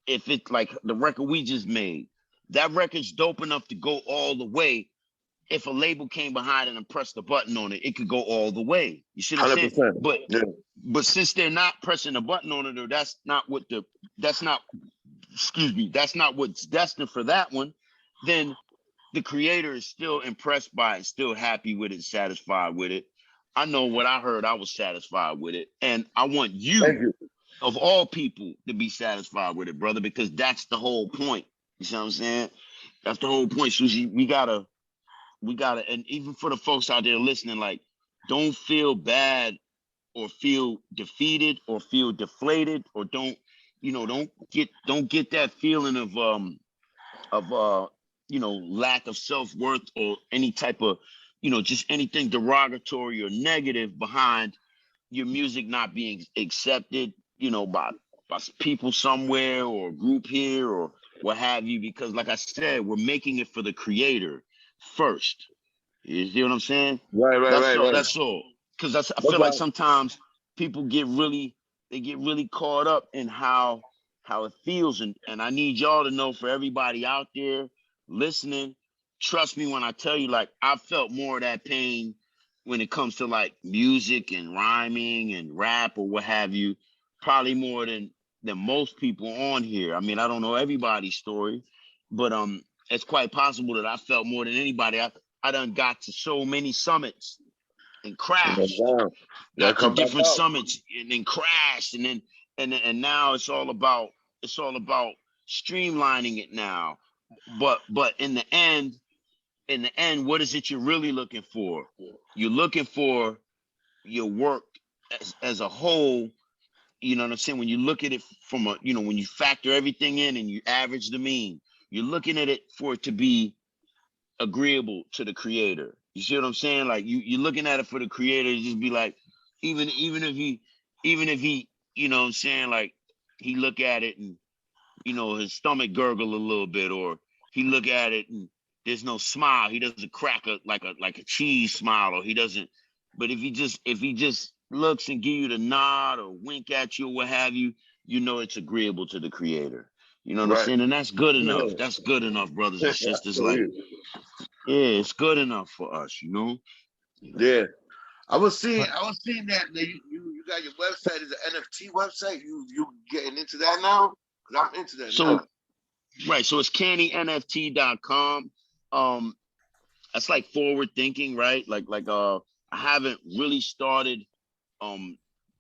if it's like the record we just made, that record's dope enough to go all the way. If a label came behind it and pressed the button on it, it could go all the way. You see what I'm saying? But since they're not pressing the button on it, or that's not what's destined for that one, then the creator is still impressed by it, still happy with it, satisfied with it. I know what I heard, I was satisfied with it. And I want you, of all people, to be satisfied with it, brother, because that's the whole point. You see what I'm saying? That's the whole point, Sushi. We gotta, and even for the folks out there listening, like, don't feel bad or feel defeated or feel deflated, or don't get that feeling of lack of self-worth or any type of, just anything derogatory or negative behind your music not being accepted, by people somewhere or a group here or what have you, because like I said, we're making it for the creator first. You see what I'm saying? Right. That's all. Because I feel like sometimes people get really caught up in how it feels, and I need y'all to know, for everybody out there listening, trust me when I tell you, like, I felt more of that pain when it comes to like music and rhyming and rap or what have you, probably more than most people on here. I mean, I don't know everybody's story, but it's quite possible that I felt more than anybody. I done got to so many summits and crashed. Got to different summits and then crashed, and now it's all about streamlining it now. But in the end, what is it you're really looking for? You're looking for your work as a whole. You know what I'm saying? When you look at it from when you factor everything in and you average the mean, you're looking at it for it to be agreeable to the creator. You see what I'm saying? Like you're looking at it for the creator to just be like, even if he, you know what I'm saying, like he look at it and his stomach gurgle a little bit, or he look at it and there's no smile. He doesn't crack like a cheese smile, or he doesn't. But if he just looks and give you the nod or wink at you or what have you, it's agreeable to the creator. You know what I'm saying? And that's good enough. Yeah. That's good enough, brothers and sisters. Like, yeah, it's good enough for us, Yeah. I was seeing that you got your website is an NFT website. You getting into that now? Because I'm into that now. Right. So it's cannynft.com. That's like forward thinking, right? Like I haven't really started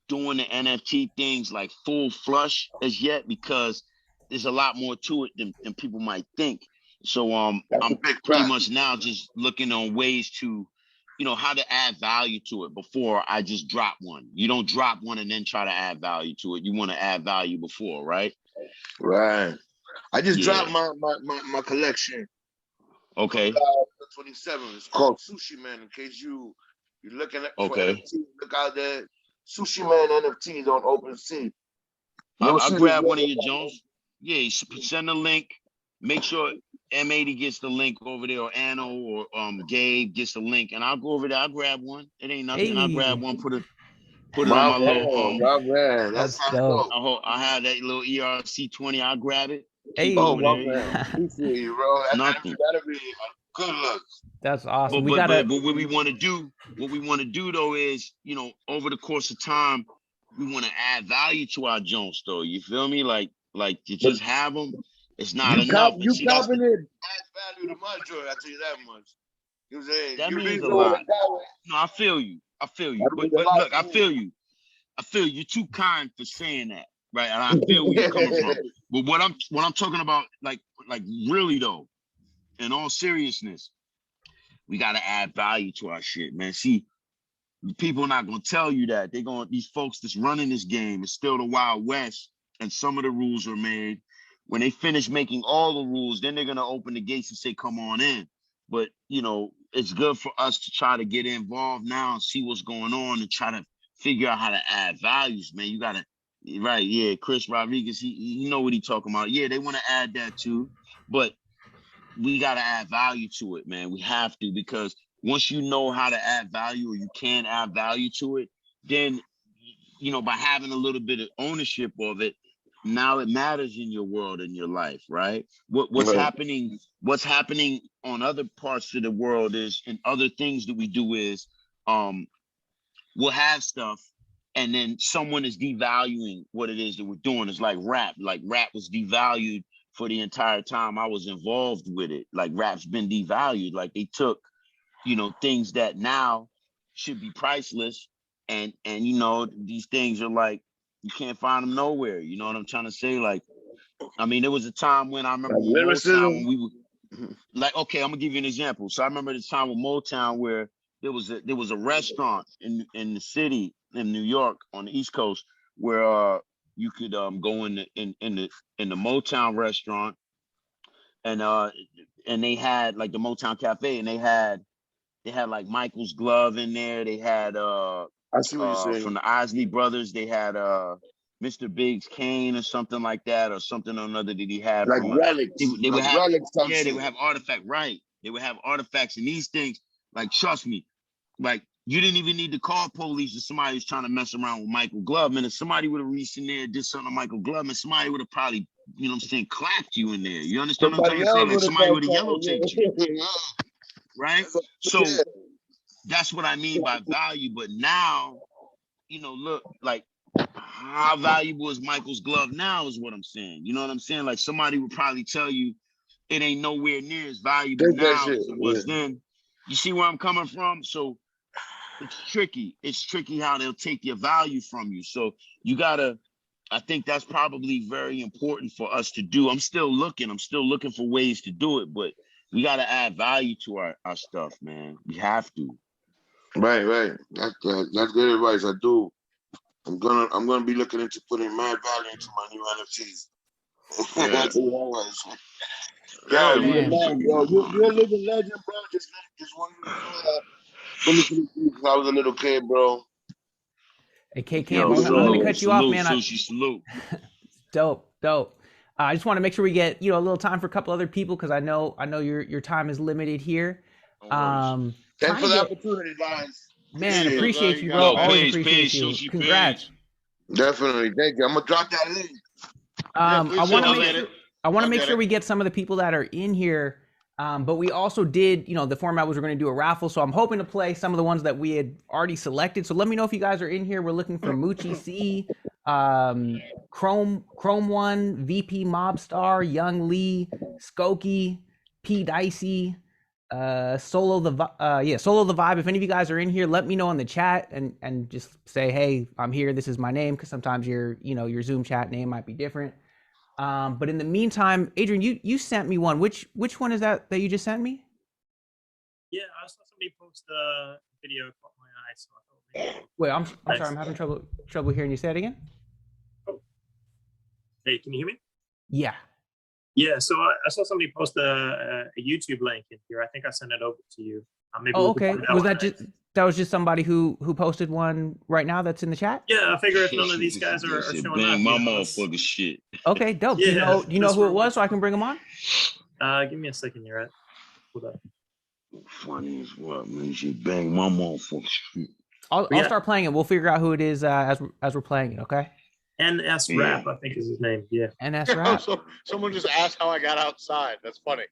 doing the NFT things like full flush as yet, because there's a lot more to it than people might think. So I'm pretty much now just looking on ways to, how to add value to it before I just drop one. You don't drop one and then try to add value to it. You want to add value before, right? Right. I just dropped my collection. Okay. 27. It's called Sushi Man. In case you're looking at for NFT, look out there. Sushi Man NFTs on OpenSea. I'll grab one of your Jones. Yeah, send a link. Make sure M80 gets the link over there, or Anno or Gabe gets the link, and I'll go over there. I'll grab one. It ain't nothing. I'll grab one. Put it on my little. That's dope. I have that little ERC20. I'll grab it. Hey, man. Appreciate you, bro. Nothing. That'll be good luck. That's awesome. But what we want to do though is, you know, over the course of time, we want to add value to our Jones though. You feel me? Like to just have them, it's not enough. You confident add value to my joint, I tell you that much. That means a lot. No, I feel you. But look, I feel you. You're too kind for saying that, right? And I feel where you're coming from. But what I'm talking about, like really though, in all seriousness, we gotta add value to our shit, man. See, people are not gonna tell you that. These folks that's running this game is still the Wild West, and some of the rules are made. When they finish making all the rules, then they're gonna open the gates and say, "Come on in." But you know, it's good for us to try to get involved now and see what's going on and try to figure out how to add values, man. You gotta, right? Yeah, Chris Rodriguez, you know what he talking about. Yeah, they want to add that too, but we gotta add value to it, man. We have to, because once you know how to add value, or you can add value to it, then you know, by having a little bit of ownership of it, now it matters in your world and your life, right? What's happening on other parts of the world is, and other things that we do is, we'll have stuff and then someone is devaluing what it is that we're doing. It's like rap. Like rap was devalued for the entire time I was involved with it. Like rap's been devalued. Like they took, you know, things that now should be priceless, and you know, these things are like, you can't find them nowhere. You know what I'm trying to say? Like, I mean, there was a time when I remember Motown, when we were like, okay, I'm gonna give you an example. So I remember the time with Motown where there was a restaurant in the city in New York on the East Coast where you could go in the Motown restaurant, and they had like the Motown Cafe, and they had like Michael's glove in there. They had I see what you're saying. From the Isley Brothers, they had Mr. Big's cane or something like that, or something or another that he had. Like relics. They would have relics. Yeah, they would have artifact. Right. They would have artifacts, and these things, like, trust me, like, you didn't even need to call police if somebody was trying to mess around with Michael Glove. Man, if somebody would have reached in there and did something to Michael Glove, and somebody would have probably, you know what I'm saying, clapped you in there. You understand what I'm trying to say? Like, somebody would have yellow taped you. Right? So that's what I mean by value. But now, you know, look, like, how valuable is Michael's glove now is what I'm saying. You know what I'm saying? Like, somebody would probably tell you it ain't nowhere near as valuable now as it was then. You see where I'm coming from? So it's tricky. It's tricky how they'll take your value from you. So you gotta, I think that's probably very important for us to do. I'm still looking for ways to do it, but we gotta add value to our stuff, man. We have to. Right. That's good advice. I do. I'm gonna be looking into putting mad value into my new NFTs. Yeah, man, bro. You're a living legend, bro. Just wanted to know I was a little kid, bro. Hey, KK, let me cut you off, man. Salute. Dope. I just want to make sure we get, you know, a little time for a couple other people, because I know your time is limited here. Thanks for the opportunity, guys. Man, appreciate you, bro. Always appreciate you. Congrats. Definitely, thank you. I'm gonna drop that link. I want to make sure we get some of the people that are in here. But we also did, you know, the format was we're going to do a raffle. So I'm hoping to play some of the ones that we had already selected. So let me know if you guys are in here. We're looking for Moochie C, Chrome One, VP Mobstar, Young Lee, Skokie, P Dicey, Solo the Vibe. If any of you guys are in here, let me know in the chat and just say, hey, I'm here. This is my name, because sometimes your Zoom chat name might be different. But in the meantime, Adrian, you sent me one. Which one is that you just sent me? Yeah, I saw somebody post a video, caught my eye, so I thought. Wait, I'm sorry, I'm having trouble hearing you. Say it again. Oh. Hey, can you hear me? Yeah. Yeah, so I saw somebody post a YouTube link in here. I think I sent it over to you. Maybe okay. That was just somebody who posted one right now that's in the chat? Yeah, I figure if none of these guys are showing up. Bang my motherfucking shit. Okay, dope. Yeah, do you know who it was so I can bring them on? Give me a second here. Hold up. Funny as what, man. She bang my motherfucking shit. I'll start playing it. We'll figure out who it is as we're playing it, okay? NS Rap, I think is his name. Yeah. NS Rap. So someone just asked how I got outside. That's funny.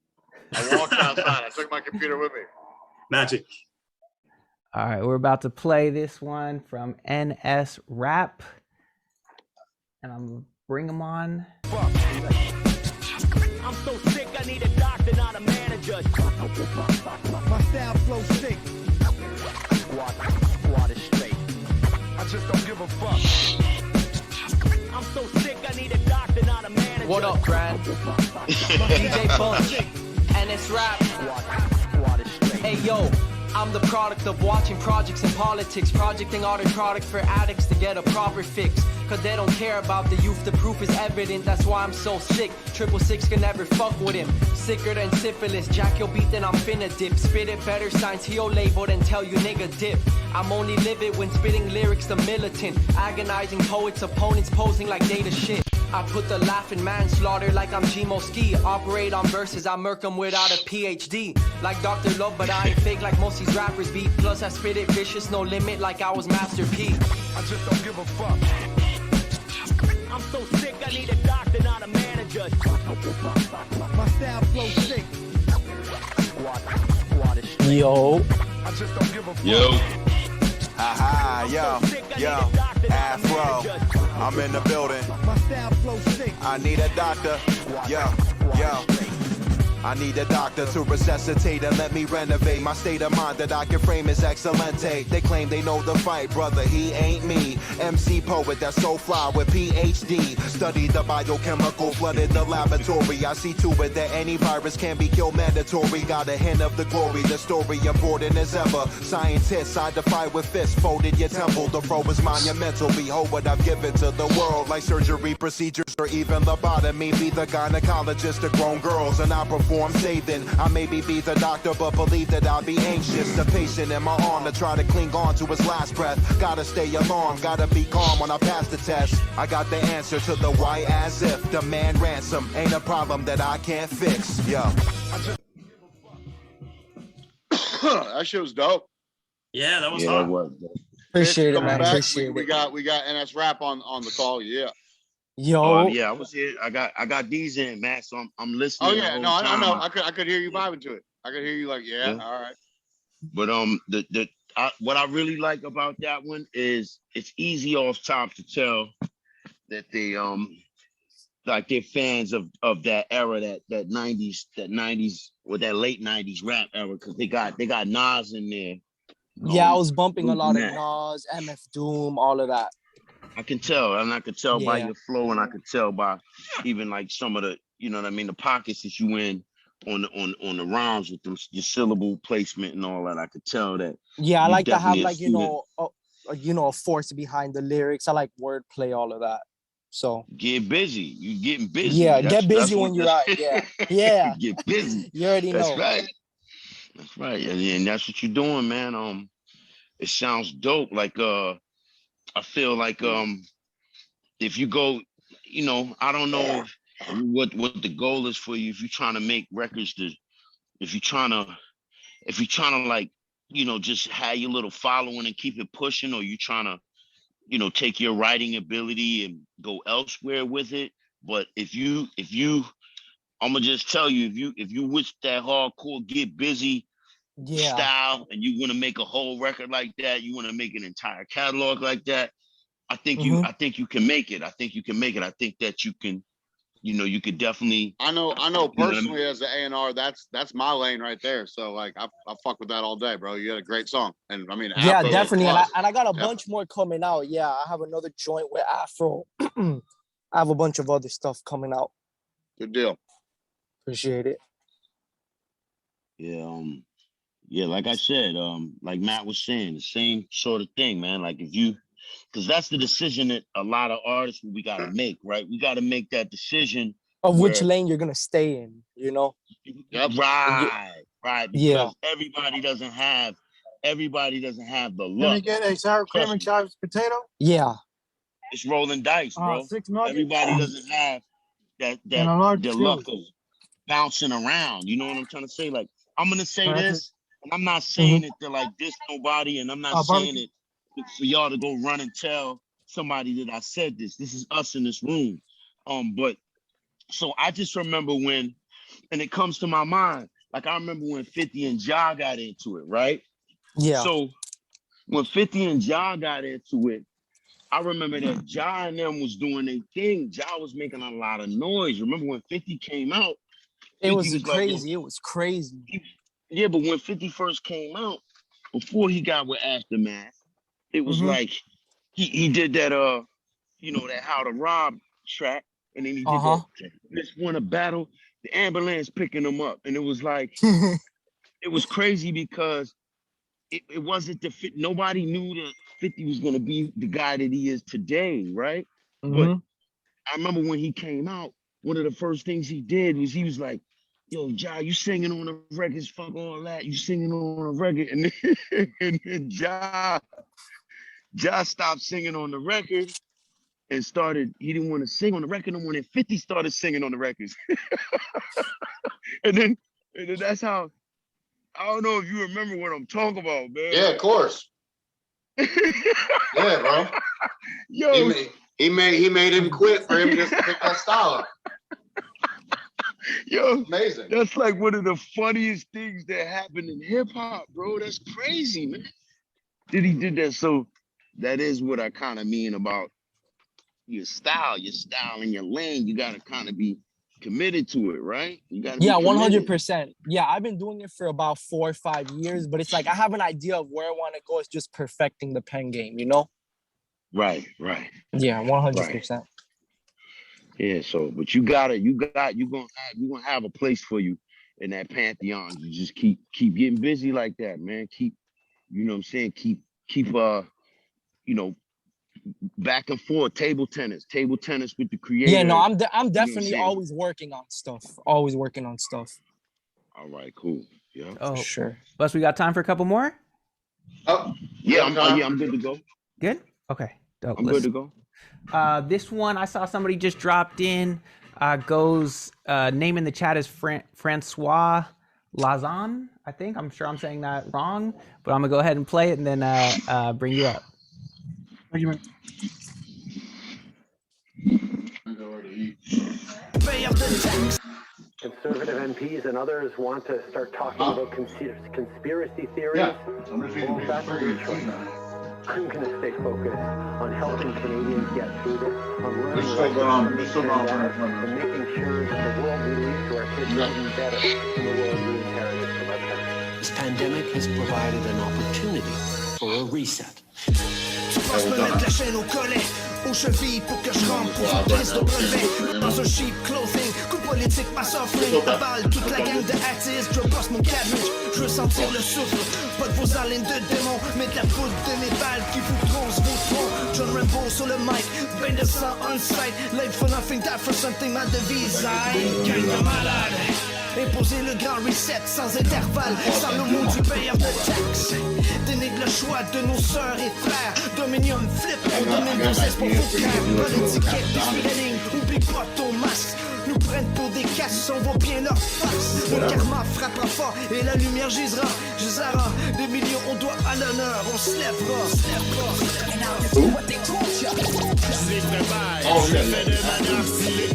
I walked outside. I took my computer with me. Magic. All right, we're about to play this one from NS Rap. And I'm going to bring them on. I'm so sick, I need a doctor, not a manager. My style flow sick. Squad is straight. I just don't give a fuck. I'm so sick, I need a doctor, not a manager. What up, Brad? DJ Bunk, NS Rap. Squad is straight. Hey, yo. I'm the product of watching projects and politics, projecting art and product for addicts to get a proper fix. Cause they don't care about the youth, the proof is evident, that's why I'm so sick. 666 can never fuck with him. Sicker than syphilis, Jack your beat then I'm finna dip. Spit it better, signs Heo label than tell you nigga dip. I'm only livid when spitting lyrics the militant. Agonizing poets, opponents posing like data shit. I put the laughing manslaughter like I'm Gmo Ski. Operate on verses, I murk them without a PhD. Like Dr. Love, but I ain't fake like most these rappers be. Plus I spit it vicious, no limit like I was Master P. I just don't give a fuck. I'm so sick, I need a doctor, not a manager. My style flow sick. Squad is straight. Yo. I just don't give a fuck. Yo. Aha, yo, Afro, I'm in the building. My style flow sick. I need a doctor, yo. I need a doctor to resuscitate and let me renovate my state of mind that I can frame as excelente. They claim they know the fight, brother, he ain't me. MC poet that's so fly with PhD. Studied the biochemical, flooded the laboratory. I see to it that any virus can be killed mandatory. Got a hint of the glory, the story important as ever. Scientists, I defy with fists, folded your temple. The flow is monumental, behold what I've given to the world. Like surgery, procedures, or even lobotomy. Be the gynecologist of grown girls and I perform saving. I maybe be the doctor, but believe that I'll be anxious. The patient in my arm to try to cling on to his last breath. Gotta stay alarmed, gotta be calm when I pass the test. I got the answer to the why as if. Demand ransom, ain't a problem that I can't fix. Yo. That shit was dope. Yeah, that was Yeah, hot. it was. Appreciate it, Coming man. back, Appreciate we it. got NS Rap on the call. Yeah. Yo. Yeah, I was here. I got these in, Matt. So I'm listening. Oh the yeah, whole no, I know. time. I could hear you vibing to it. I could hear you like, yeah. All right. But what I really like about that one is it's easy off top to tell that they like they're fans of that era, that 90s or that late 90s rap era, because they got Nas in there. Yeah, I was bumping a lot of Matt. Nas, MF Doom, all of that. I can tell, and I could tell by Yeah. your flow, and I could tell by even like some of the, you know what I mean, the pockets that you in on the rhymes with them, your syllable placement and all that. I could tell that. Yeah, I You like to have definitely a like a force behind the lyrics. I like wordplay, all of that. So Get busy. You getting busy. yeah, That's get busy what- when you're out. Yeah, yeah. Get busy. You already know. That's right. That's right. And that's what you're doing, man. It sounds dope. Like I feel like if you go, you know, I don't know what the goal is for you. If you're trying to make records, if you're trying to like, you know, just have your little following and keep it pushing, or you trying to, you know, take your writing ability and go elsewhere with it. But if you, I'm gonna just tell you, if you wish that hardcore get busy style and you want to make a whole record like that, you want to make an entire catalog like that, I think you can make it. I think you can make it. I think that you can, you know, you could definitely. I know personally as an A&R, that's my lane right there. So like I fuck with that all day, bro. You had a great song. And I mean, Yeah, Afro definitely. was And I got a bunch more coming out. Yeah, I have another joint with Afro. I have a bunch of other stuff coming out. good deal. Appreciate it. Yeah, yeah, like I said, like Matt was saying, the same sort of thing, man. Like because that's the decision that a lot of artists we gotta make, right? We gotta make that decision Of which lane you're gonna stay in, you know? Yep. Right. Because Yeah. everybody doesn't have the Can luck. we get a sour cream and chopped potato? Yeah. It's rolling dice, bro. 6 nuggets. Everybody doesn't have And a large the chili. luck of bouncing around. You know what I'm trying to say? Like, I'm gonna say Right. this, and I'm not saying it to like diss nobody, and I'm not saying barbecue. it for y'all to go run and tell somebody that I said this. This is us in this room. But so I just remember when, and it comes to my mind, like I remember when 50 and Ja got into it, right? Yeah. So when 50 and Ja got into it, I remember that Ja and them was doing their thing. Ja was making a lot of noise. Remember when 50 came out? It was crazy. It was crazy. Yeah, but when 50 first came out, before he got with Aftermath, it was like he did that that How to Rob track, and then he did that Just Won a Battle, the ambulance picking him up. And it was like it was crazy because it wasn't nobody knew that 50 was gonna be the guy that he is today, right? But I remember when he came out, one of the first things he did was he was like, yo, Ja, you singing on the records, fuck all that. You singing on the record. And then Ja stopped singing on the record and he didn't want to sing on the record no more. And 50 started singing on the records. and then that's how, I don't know if you remember what I'm talking about, man. Yeah, of course. Yeah, bro. Yo, he made him quit for him just to pick that style up. Yo, amazing. That's like one of the funniest things that happened in hip hop, bro. That's crazy, man. He did that. So that is what I kind of mean about your style and your lane. You gotta kind of be committed to it, right? You gotta. Yeah, 100%. Yeah, I've been doing it for about 4 or 5 years, but it's like I have an idea of where I want to go. It's just perfecting the pen game, you know? Right. Yeah, 100%. Right. Yeah, so but you're gonna have a place for you in that pantheon. You just keep getting busy like that, man. Keep, you know what I'm saying? Keep back and forth, table tennis with the creator. Yeah, no, I'm definitely always working on stuff. Always working on stuff. All right, cool. Yeah. Oh, sure. Plus, we got time for a couple more. Oh, yeah, I'm good to go. Good. Okay. Dope. I'm good to go. This one I saw somebody just dropped in. Goes name in the chat is Francois Lazan. I think I'm sure I'm saying that wrong, but I'm gonna go ahead and play it and then bring you up. Thank you, man. Conservative MPs and others want to start talking about conspiracy theories. Yeah. Well, that's your choice. I'm going to stay focused on helping Canadians get through this, on learning and making sure that the world we leave to our kids is even better than the world we inherited from our parents. This pandemic has provided an opportunity for a reset. Tu penses me mettre la chaîne au collet, aux chevilles pour que je rentre pour une crise de brevet. Dans un cheap clothing, coup politique, ma suffering. Avale toute la gang de artistes, je bosse mon cabbage. Je veux sentir le souffle, pas de vos haleines de démons, mais de la poudre de mes balles qui vous tronce vos troncs. John Rambo sur le mic, ben de sang on site. Live for nothing, die for something, ma devise. Gang de malade. Imposer le grand reset sans intervalle, sans le mot du payeur de taxes. Dénigre le choix de nos sœurs et frères. Dominium flip, on domine nos espoirs pour frères. Pas d'étiquette, des lignes, oublie pas ton masque. Nous prennent pour des casses, on voit bien leur face. Le karma frappera fort et la lumière gisera. Gisara, des millions on doit à l'honneur, on se lèvera. Je les prépare, je fais de manière stylée.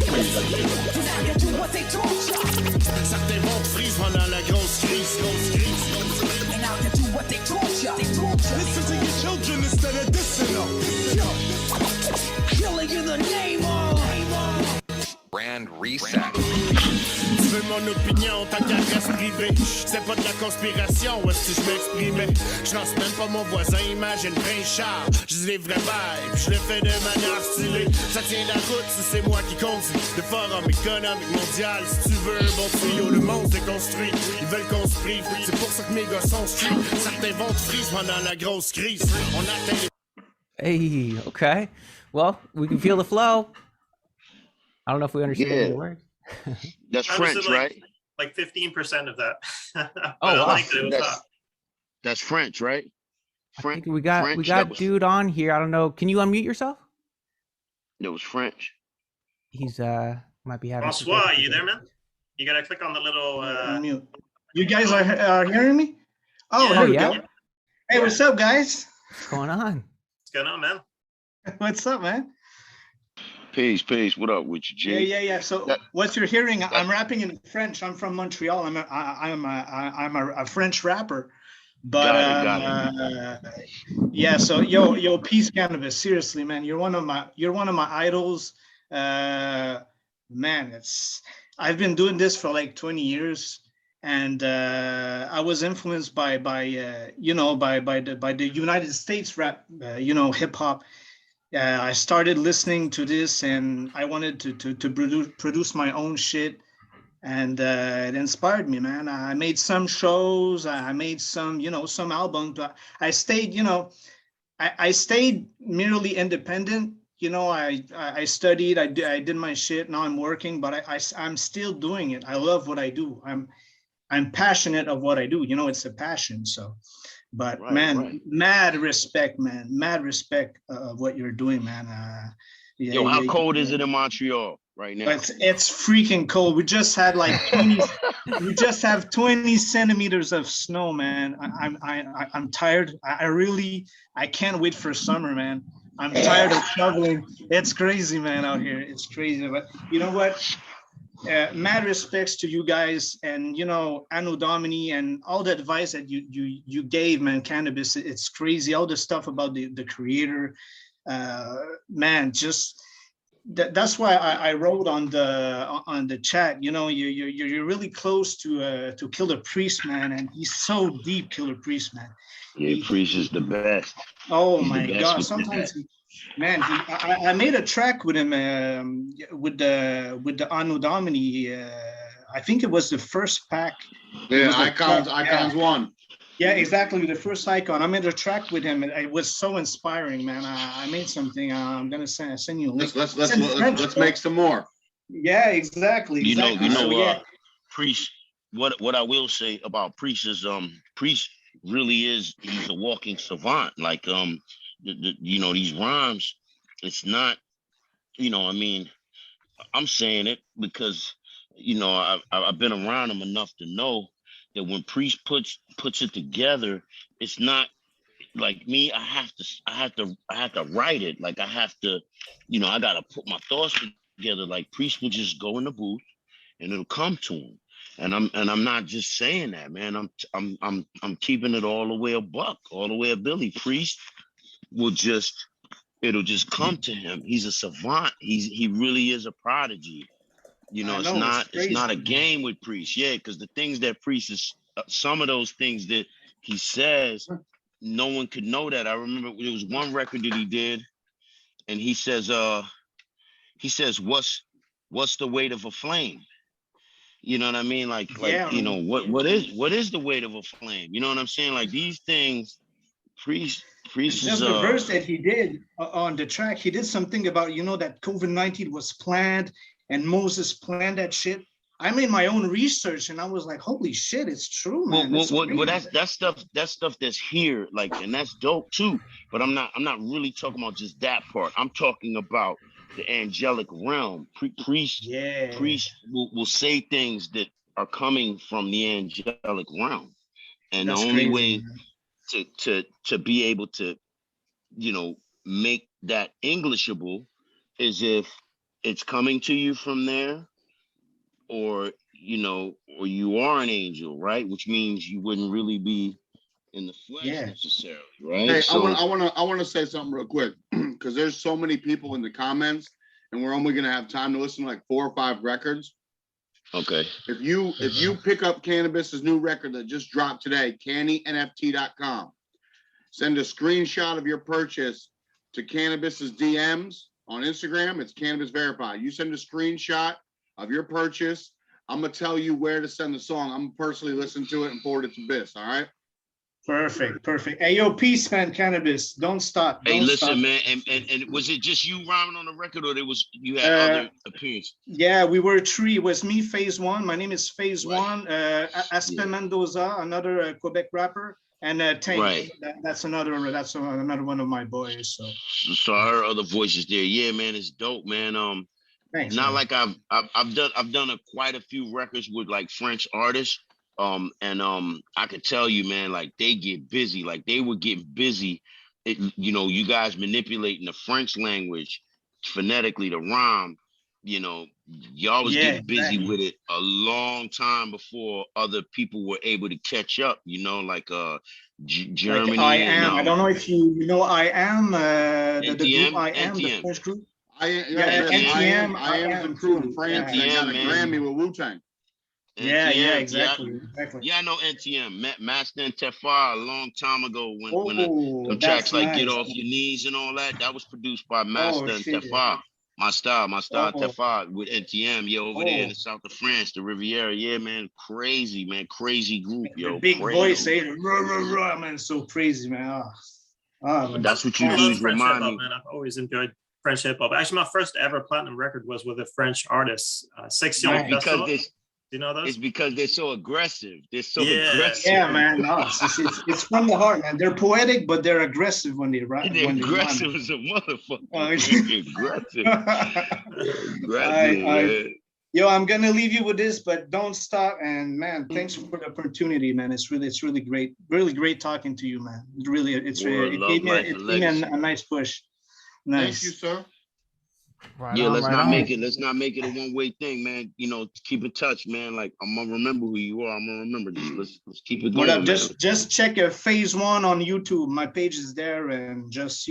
Certains vont te freeze pendant la grosse crise. Listen to your children instead of dissing them. Killing in the name of Brand Reset. Tu veux mon opinion, ta caresse privée. C'est pas de la conspiration, ouais, si je m'exprimais. Je lance même pas mon voisin, imagine Prince Charles. Je dis les vrais bails, puis je le fais de manière stylée. Ça tient la route si c'est moi qui conduis. Le forum économique mondial, si tu veux un bon tuyau, le monde s'est construit. Ils veulent qu'on se prive, c'est pour ça que mes gars sont street. Certains vont te freeze pendant la grosse crise. On atteint les... Hey, okay. Well, we can feel the flow. I don't know if we understand the word. That's French, right? Like 15% of that. Oh, wow. That's French, right? French. We got dude on here. I don't know. Can you unmute yourself? It was French. He's might be having. Francois, you there, man? You gotta click on the little. Unmute. You guys are hearing me? Oh, yeah. Here we go. Hey, what's up, guys? What's going on? What's going on, man? What's up, man? Peace. What up with you, G? Yeah. So what you're hearing, I'm rapping in French. I'm from Montreal. I'm a French rapper. But got it. Yeah. So yo, peace, Canibus. Seriously, man, you're one of my idols. Man, I've been doing this for like 20 years, and I was influenced by the United States rap, hip hop. I started listening to this, and I wanted to produce my own shit, and it inspired me, man. I made some shows, I made some albums, but I stayed, I stayed merely independent. I studied, I did my shit. Now I'm working, but I'm still doing it. I love what I do. I'm passionate of what I do. It's a passion. So. But mad respect, man. Mad respect of what you're doing, man. How cold is it in Montreal right now? It's freaking cold. We just had like 20. We just have 20 centimeters of snow, man. I'm tired. I can't wait for summer, man. I'm tired of shoveling. It's crazy, man, out here. It's crazy. But you know what? Mad respects to you guys, and Anno Domini and all the advice that you gave, man. Canibus, it's crazy. All the stuff about the creator, man. Just that's why I wrote on the chat. You're really close to Killer Priest, man, and he's so deep, Killer Priest, man. Yeah, Priest is the best. Oh my God! Sometimes. Man, I made a track with him with the Anno Domini. I think it was the first pack. Yeah, Icons 1. Yeah, exactly. The first Icon. I made a track with him. It was so inspiring, man. I made something. I'm gonna send you a link. Let's make some more. Yeah, exactly. Priest. What I will say about Priest is Priest really is, he's a walking savant. Like these rhymes, it's not, I'm saying it because, I've been around him enough to know that when Priest puts it together, it's not like me. I have to write it. Like I have to, I got to put my thoughts together. Like Priest will just go in the booth and it'll come to him. And I'm not just saying that, man. I'm keeping it all the way a buck, all the way a Billy. Priest it'll just come to him. He's a savant. He really is a prodigy. It's not a game with Priest. Yeah, because the things that Priest is, some of those things that he says, no one could know that. I remember there was one record that he did, and he says, what's the weight of a flame? You know what I mean? What is the weight of a flame? You know what I'm saying? Like these things, Priest just the verse that he did on the track, he did something about that COVID-19 was planned and Moses planned that shit. I made my own research and I was like, holy shit, it's true, man. Well, that's stuff that's here, like, and that's dope too. But I'm not really talking about just that part. I'm talking about the angelic realm. Priest will say things that are coming from the angelic realm, and that's the only way to be able to make that Englishable is if it's coming to you from there, or you are an angel, right? Which means you wouldn't really be in the flesh necessarily, right? Hey, so, I want to say something real quick because there's so many people in the comments, and we're only gonna have time to listen to like 4 or 5 records. Okay. If you pick up Canibus's new record that just dropped today, CannyNFT.com, send a screenshot of your purchase to Canibus's DMs on Instagram. It's Canibus Verified. You send a screenshot of your purchase. I'm gonna tell you where to send the song. I'm gonna personally listen to it and forward it to Biss. All right. Perfect. Hey, yo, peace, man. Canibus, don't stop. Listen, man. And was it just you rhyming on the record, or you had other appearances? Yeah, we were 3. It was me, Phase 1. My name is Phase 1. Aspen Mendoza, another Quebec rapper, and Tank. Right. That's another one of my boys. So I heard other voices there. Yeah, man, it's dope, man. Thanks, not man. like I've done quite a few records with like French artists. I could tell you, man, like they get busy, like they were getting busy. You guys manipulating the French language phonetically to rhyme, you know, y'all was getting busy with it a long time before other people were able to catch up, you know, like Germany. Like I am. I don't know if you know I am the group I am, the NTM. French group. NTM. I am the crew in France. They got a Grammy with Wu-Tang. Yeah, exactly. Yeah, I know NTM. Master and Tefar a long time ago when the tracks like Get Off Your Knees and all that. That was produced by Master and Tefar. My style Tefar with NTM, over there in the south of France, the Riviera. Yeah, man, crazy group, yo. Big voice, man, so crazy, man. But that's what you do is remind me. Man, I've always enjoyed French hip hop. Actually, my first ever platinum record was with a French artist, Section. You know those? It's because they're so aggressive. They're so aggressive. Yeah, man. No, it's from the heart, man. They're poetic, but they're aggressive when they rap. They're aggressive as a motherfucker. Aggressive. Yo, I'm gonna leave you with this, but don't stop. And man, thanks for the opportunity, man. It's really great. Really great talking to you, man. It gave me a nice push. Nice. Thank you, sir. Let's not make it a one-way thing, man. You know, keep in touch, man. Like, I'm gonna remember who you are. I'm gonna remember this. Let's keep it going. Just check Phase 1 on YouTube. My page is there, and just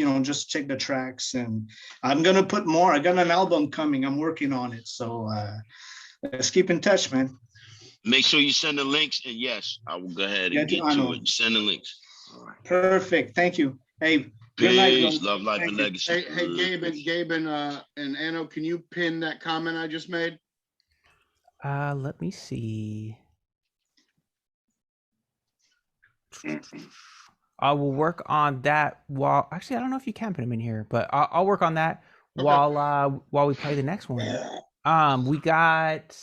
check the tracks. And I'm gonna put more. I got an album coming. I'm working on it. So let's keep in touch, man. Make sure you send the links, and yes, I will go ahead and get to it. Send the links. All right. Perfect. Thank you. Hey. Peace, love, life, and legacy. Hey, Gabe and Anno, can you pin that comment I just made? Let me see. I will work on that while. Actually, I don't know if you can put him in here, but I'll work on that while we play the next one. We got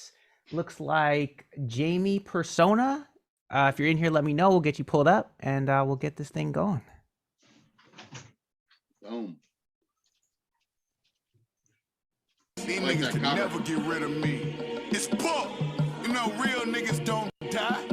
looks like Jamie Persona. If you're in here, let me know. We'll get you pulled up, and we'll get this thing going. Boom. These niggas can never get rid of me. It's Book. You know, real niggas don't die.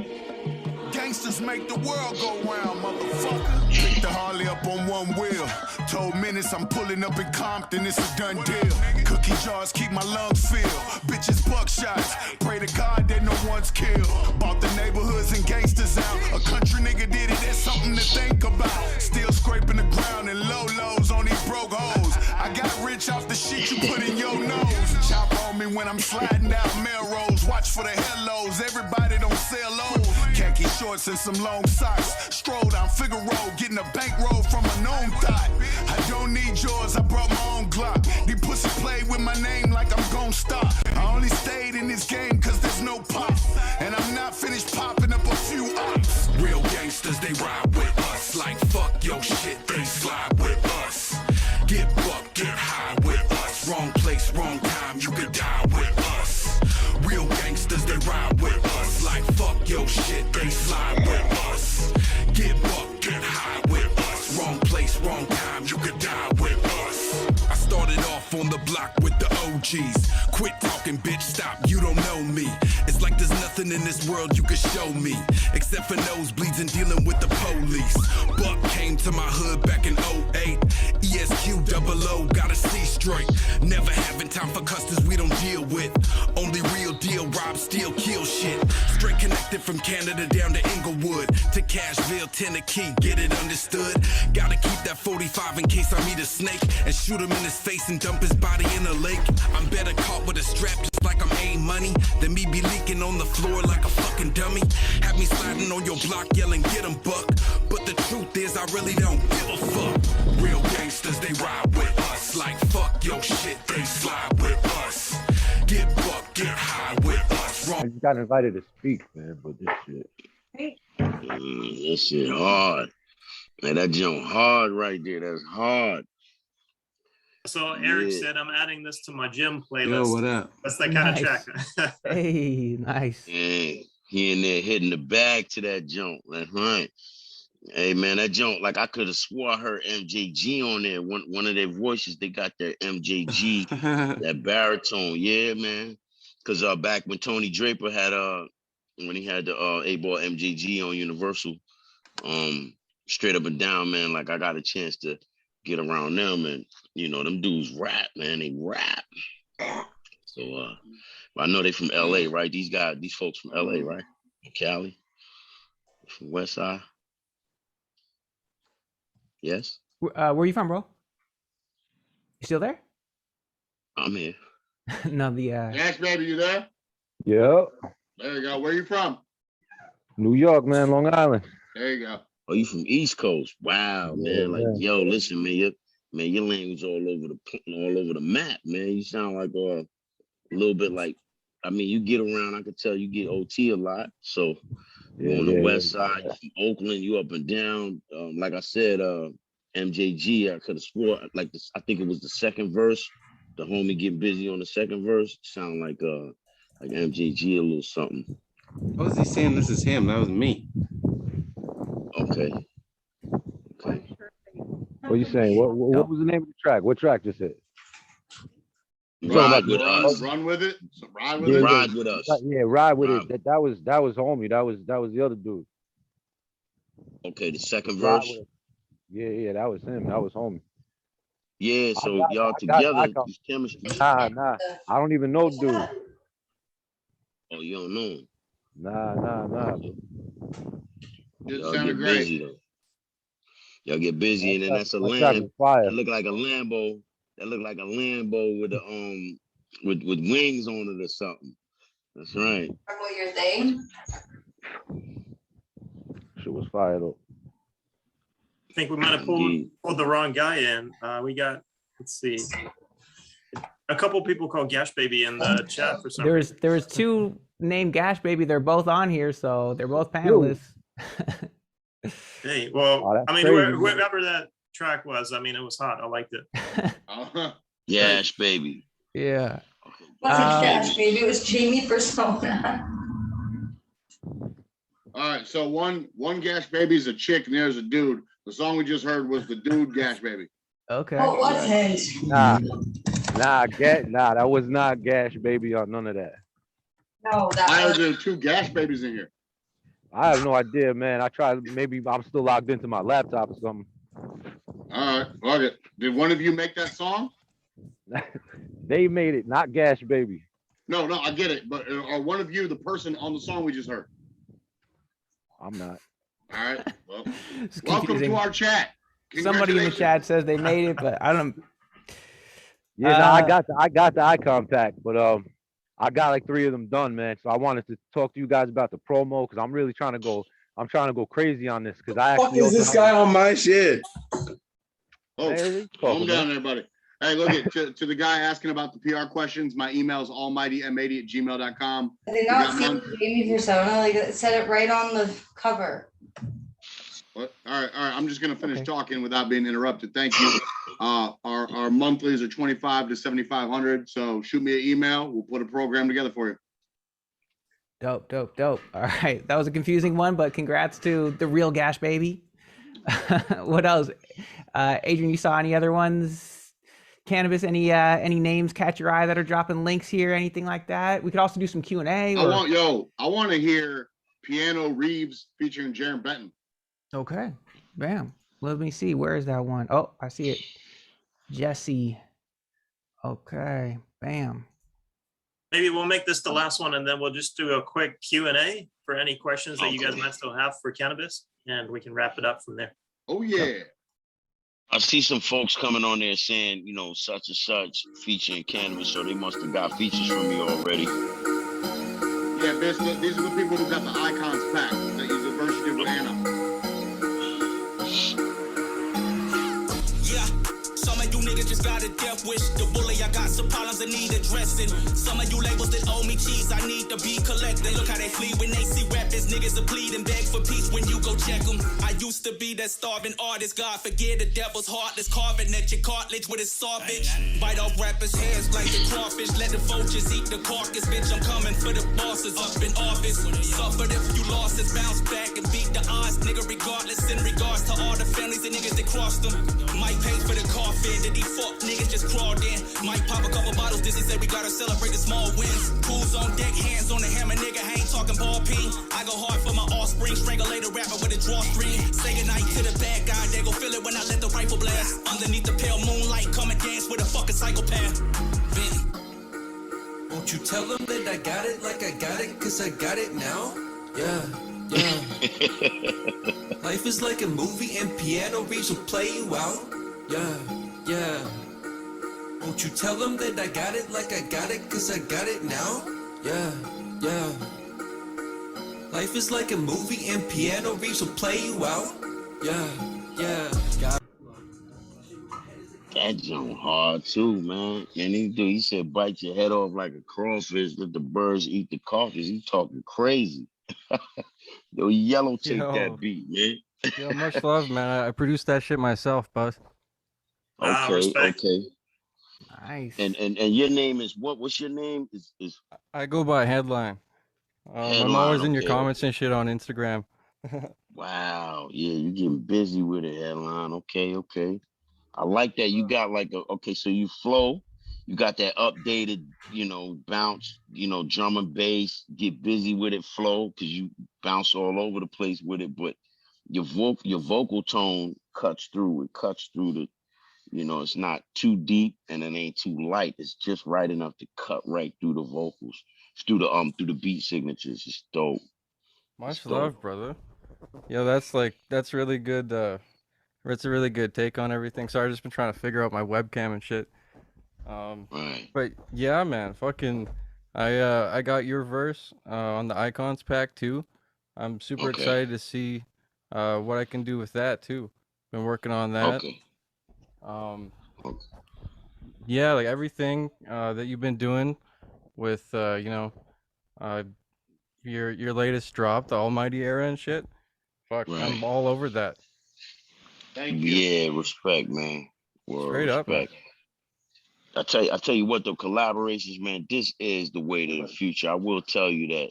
Gangsters make the world go round, motherfucker. Pick the Harley up on one wheel. Told Menace I'm pulling up in Compton, it's a done deal. Cookie jars keep my lungs filled. Bitches buckshots, pray to God that no one's killed. Bought the neighborhoods and gangsters out. A country nigga did it, that's something to think about. Still scraping the ground and low lows on these broke hoes. I got rich off the shit you put in your nose. Chop on me when I'm sliding down Melrose. Watch for the hellos, everybody don't sell low. Khaki shorts and some long socks. Stroll down Figaro, getting a bankroll from a known thought. I don't need yours, I brought my own Glock. These pussy play with my name like I'm gon' stop. I only stayed in this game cause there's no pop. And I'm not finished popping up a few ops. Real gangsters, they ride with us. Like fuck your shit, they slide with us. Get buck, get high with us. Wrong place, wrong time, you could die with us. Real gangsters, they ride with us. Like fuck your shit, they slide with us. Get buck, get high with us. Wrong place, wrong time, you could die with us. I started off on the block with the OGs. Quit talking, bitch, stop, you don't know me. It's like there's nothing in this world you could show me, except for nosebleeds and dealing with the police. Buck came to my hood back in 08. ESQ 00, gotta see straight. Never having time for customers we don't deal with. Only real deal, rob, steal, kill shit. Straight connected from Canada down to Inglewood. To Cashville, Tennessee, get it understood? Gotta keep that 45 in case I meet a snake. And shoot him in his face and dump his body in a lake. I'm better caught with a strap just like I'm A-money than me be leaking on the floor like a fucking dummy. Have me sliding on your block yelling get him buck. But the truth is I really don't give a fuck. Real gangsters, they ride with us. Like fuck your shit, they slide with us. Get buck, get high with us. Wrong. I just got invited to speak, man, but this shit. That shit hard. Man, that jump hard right there. That's hard. So Eric said, I'm adding this to my gym playlist. Yo, what up? That's that kind of track. Hey, nice. Yeah, he in there hitting the bag to that jump. That's right. Hey, man, that jump, like I could have swore I heard MJG on there. One of their voices, they got their MJG, that baritone. Yeah, man. Because back when Tony Draper had, when he had the A-Ball MJG on Universal, straight up and down, man, like I got a chance to get around them, and you know, them dudes rap, man. They rap. So I know they from LA, right? These folks from LA, right? Cali, from West Side. Yes. Where are you from, bro? You still there? I'm here. No, Yes, baby, you there? Yep. There you go. Where you from? New York, man, Long Island. There you go. Oh, you from East Coast? Wow, Yeah, man. Like, man. yo, listen, man, your language all over the map, man. You sound like a little bit like, I mean, you get around. I could tell you get OT a lot. So you on the West Side, you from Oakland, you up and down. Like I said, MJG, I could have swore like this. I think it was the second verse. The homie getting busy on the second verse. Sound like MJG a little something. What was he saying? This is him. That was me. Okay. What are you saying? What was the name of the track? What track just hit? Ride with us. Run with it. So ride with Yeah, it. Ride with us. Yeah, ride with it. That was homie. That was the other dude. Okay, the second Ride verse. with it. Yeah, that was him. That was homie. Yeah, so y'all together, use chemistry. Nah. I don't even know dude. Oh, you don't know him. Nah. Y'all get busy though. Y'all get busy, and then that's a Lambo. That look like a Lambo. That look like a Lambo with a with wings on it or something. That's right. What your thing? Shit was fire though. I think we might have pulled the wrong guy in. We got, let's see, a couple people called Gash Baby in the chat for some reason. There was two named Gash Baby. They're both on here, so they're both panelists. Hey, well, I mean, whoever that track was, I mean, it was hot. I liked it. Gash Baby. Yeah. It wasn't Gash Baby. It was Jamie Persona. All right, so one Gash Baby is a chick and there's a dude. The song we just heard was the dude Gash Baby. Okay. What was it? Nah, that was not Gash Baby or none of that. No, I heard there were two Gash Babies in here. I have no idea, man. I tried. Maybe I'm still logged into my laptop or something. All right, fuck it. Did one of you make that song? They made it, not Gash Baby. No, I get it. But are one of you the person on the song we just heard? I'm not. All right. Well, welcome to our chat. Somebody in the chat says they made it, but I don't. Yeah, no, I got the eye contact, but I got like 3 of them done, man. So I wanted to talk to you guys about the promo because I'm really trying to go. I'm trying to go crazy on this because I actually. Fuck is this guy on my shit? Oh, calm down, everybody. Hey, look to the guy asking about the PR questions. My email is almightym80@gmail.com. Did they not see Jamie Persona? Like it said it right on the cover. What? All right. I'm just gonna finish talking without being interrupted. Thank you. Our monthlies are $2,500 to $7,500. So shoot me an email. We'll put a program together for you. Dope. All right, that was a confusing one, but congrats to the real Gash Baby. What else? Adrian, you saw any other ones? Canibus, any names catch your eye that are dropping links here? Anything like that? We could also do some Q&A. I want to hear Piano Reeves featuring Jaron Benton. Okay, bam. Let me see. Where is that one? Oh, I see it. Jesse. Okay, bam. Maybe we'll make this the last one, and then we'll just do a quick Q&A for any questions that you guys might still have for Canibus, and we can wrap it up from there. Oh, yeah. I see some folks coming on there saying, you know, such and such featuring Canibus, so they must have got features from me already. Yeah, these are the people who got the Icons pack that use a version with Anno. Niggas just got a death wish. The bully, I got some problems that need addressing. Some of you labels that owe me cheese, I need to be collecting. Look how they flee when they see rappers. Niggas are plead and beg for peace when you go check them. I used to be that starving artist. God forget the devil's heart that's carving at your cartilage with his savage. Bite off rappers' heads like the crawfish. Let the vultures eat the carcass. Bitch, I'm coming for the bosses up in office. Suffered if you lost it, bounce back and beat the odds. Nigga, regardless, in regards to all the families and niggas that crossed them. Might pay for the coffin, then these fuck niggas just crawled in. Might pop a couple bottles, Dizzy said we gotta celebrate the small wins. Tools on deck, hands on the hammer, nigga, I ain't talking ball peen. I go hard for my offspring, strangle later rapper with a drawstring. Say goodnight to the bad guy, they gon' feel it when I let the rifle blast. Underneath the pale moonlight, come and dance with a fucking psychopath. Benny. Won't you tell them that I got it like I got it, cause I got it now? Yeah. Life is like a movie and piano reeds will play you out. Yeah. Won't you tell them that I got it like I got it, cause I got it now? Yeah. Life is like a movie and piano reeds will play you out. Yeah. That joint hard too, man. And he said bite your head off like a crawfish, let the birds eat the carcass. He talking crazy. Yo, Yellow take that beat, man. Yo, much love, man. I produced that shit myself, bud. Okay. Nice. And your name is what? What's your name? Is I go by Headline. I'm Headline, always in your okay. comments and shit on Instagram. Wow. Yeah, you getting busy with it, Headline. Okay. I like that. You got like so you flow. You got that updated, bounce, drum and bass, get busy with it, flow, because you bounce all over the place with it. But your vocal tone cuts through. It cuts through the, it's not too deep and it ain't too light. It's just right enough to cut right through the vocals, through the beat signatures. It's dope. Much love, brother. Yo, that's really good. That's a really good take on everything. Sorry, I've just been trying to figure out my webcam and shit. But yeah, man, fucking, I got your verse on the Icons pack too. I'm super excited to see what I can do with that too. Been working on that. Yeah, like everything that you've been doing with your latest drop, the Almighty Era and shit. Fuck, I'm all over that. Thank you. Yeah, respect, man. Straight up, man. I tell you what, though, collaborations, man, this is the way to the future. I will tell you that,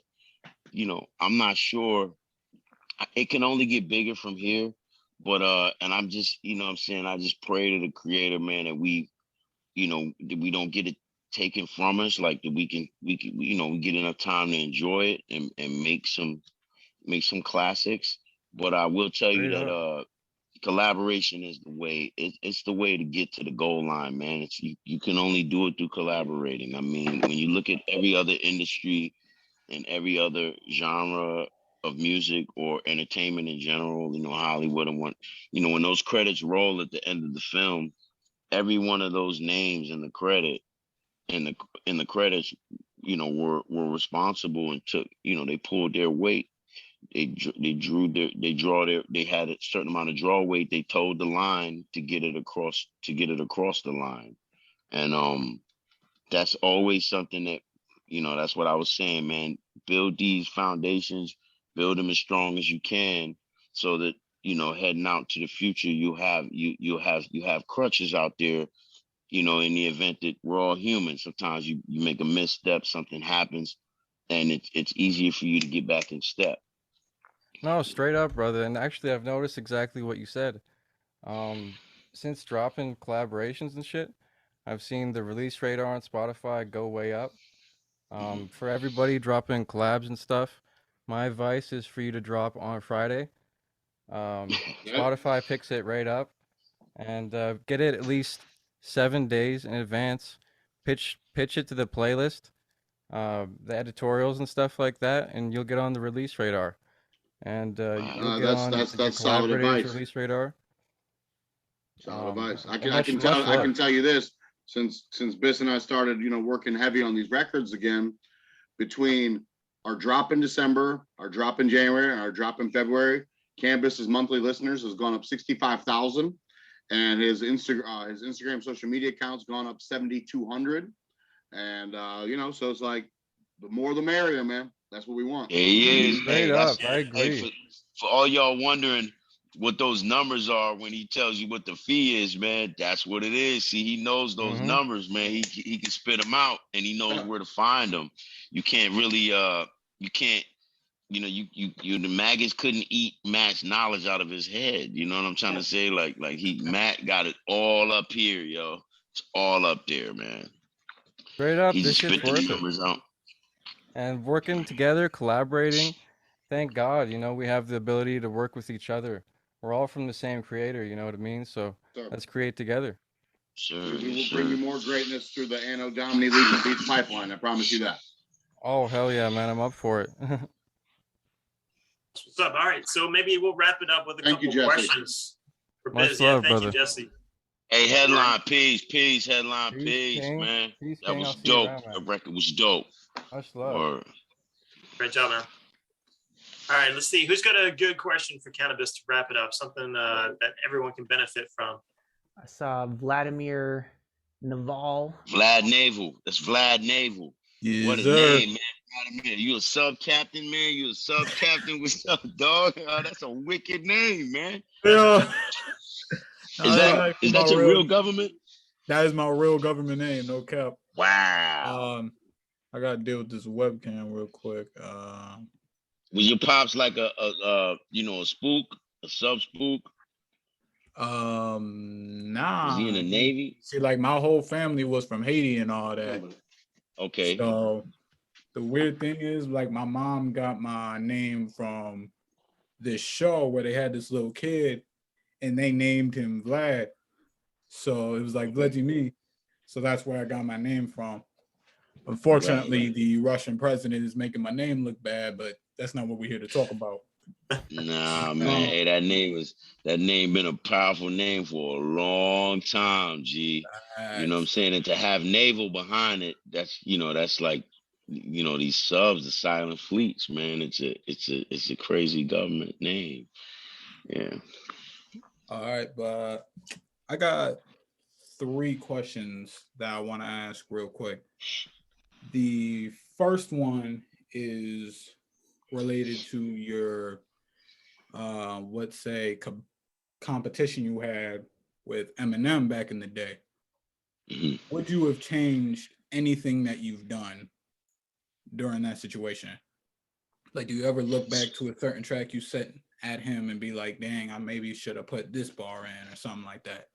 I'm not sure. It can only get bigger from here, but and I'm just, I'm saying, I just pray to the Creator, man, that we don't get it taken from us, like that we can, we get enough time to enjoy it and make some classics. But I will tell you that collaboration is the way. It's the way to get to the goal line, man. It's you can only do it through collaborating. I mean, when you look at every other industry and every other genre of music or entertainment in general, Hollywood, and when those credits roll at the end of the film, every one of those names in the credit in the credits, were responsible and took, they pulled their weight. They had a certain amount of draw weight. They towed the line to get it across the line. And that's always something that, that's what I was saying, man. Build these foundations, build them as strong as you can, so that, heading out to the future, you have crutches out there, in the event that we're all human. Sometimes you make a misstep, something happens, and it's easier for you to get back in step. No, straight up, brother. And actually, I've noticed exactly what you said. Since dropping collaborations and shit, I've seen the release radar on Spotify go way up. For everybody dropping collabs and stuff, my advice is for you to drop on Friday. Spotify picks it right up, and get it at least 7 days in advance. Pitch it to the playlist, the editorials and stuff like that, and you'll get on the release radar. And you'll get on the solid advice. Release radar. Solid advice. I can tell you this, since Biss and I started, working heavy on these records again, between our drop in December, our drop in January, and our drop in February, Canibus's monthly listeners has gone up 65,000, and his Instagram social media account's gone up 7,200, and so it's like the more the merrier, man. That's what we want. Yeah, he is. Straight up, I agree. Hey, for all y'all wondering what those numbers are when he tells you what the fee is, man, that's what it is. See, he knows those numbers, man. He can spit them out, and he knows where to find them. You can't really, the maggots couldn't eat Matt's knowledge out of his head. You know what I'm trying to say? Like Matt got it all up here, yo. It's all up there, man. Straight up, He this just shit's spit the worth it. numbers out. And working together, collaborating, thank God, we have the ability to work with each other. We're all from the same creator, you know what I mean? So let's create together. Sure. We will bring you more greatness through the Anno Domini Legion Beats pipeline. I promise you that. Oh, hell yeah, man. I'm up for it. What's up? All right. So maybe we'll wrap it up with a couple questions. For Much Biz. love, Thank brother. you, Jesse. Hey, headline, peace, headline, peace, King. man. Peace, that King. was I'll see you dope. around, man. The record was dope. Much love. Or, Great job, man. All right, let's see. Who's got a good question for Canibus to wrap it up? Something that everyone can benefit from. I saw Vladimir Naval. Vlad Naval. That's Vlad Naval. Yes, what a sir. name, man. Vladimir. You a sub-captain, man? You a sub-captain with some dog? Oh, that's a wicked name, man. Yeah. Is that your real government? That is my real government name, no cap. Wow. I gotta deal with this webcam real quick. Was your pops like a spook, a sub-spook? Nah. Was he in the Navy? See, like my whole family was from Haiti and all that. Okay. So the weird thing is, like, my mom got my name from this show where they had this little kid and they named him Vlad. So it was like Vladimir. So that's where I got my name from. Unfortunately, the Russian president is making my name look bad, but that's not what we're here to talk about. Nah, man. Hey, that name been a powerful name for a long time, G. You know what I'm saying? And to have naval behind it, that's like, these subs, the silent fleets, man. It's a crazy government name. Yeah. All right, but I got 3 questions that I want to ask real quick. The first one is related to your, let's say, competition you had with Eminem back in the day. Mm-hmm. Would you have changed anything that you've done during that situation? Like, do you ever look back to a certain track you set at him and be like, dang, I maybe should have put this bar in or something like that?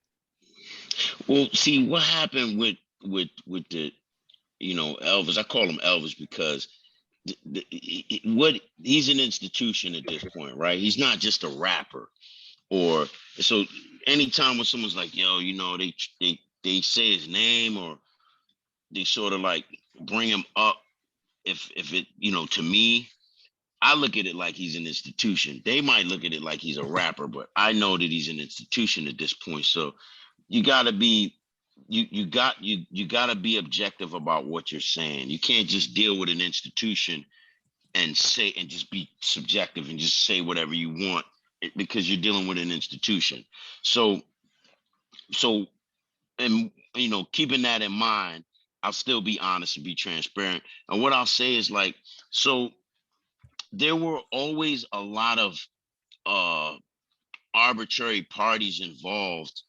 Well, see, what happened with the Elvis, I call him Elvis because he's an institution at this point, right? He's not just a rapper. Or so anytime when someone's like, yo, they say his name or they sort of like bring him up, if it, to me, I look at it like he's an institution. They might look at it like he's a rapper, but I know that he's an institution at this point. So you gotta be you gotta be objective about what you're saying. You can't just deal with an institution and just be subjective and just say whatever you want because you're dealing with an institution. So and keeping that in mind, I'll still be honest and be transparent. And what I'll say is like, so there were always a lot of arbitrary parties involved,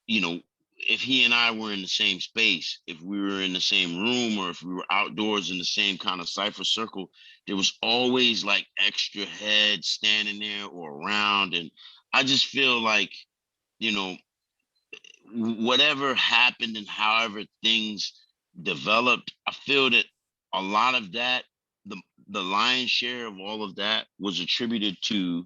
if he and I were in the same space, if we were in the same room, or if we were outdoors in the same kind of cipher circle, there was always like extra heads standing there or around. And I just feel like, whatever happened and however things developed, I feel that a lot of that, the lion's share of all of that was attributed to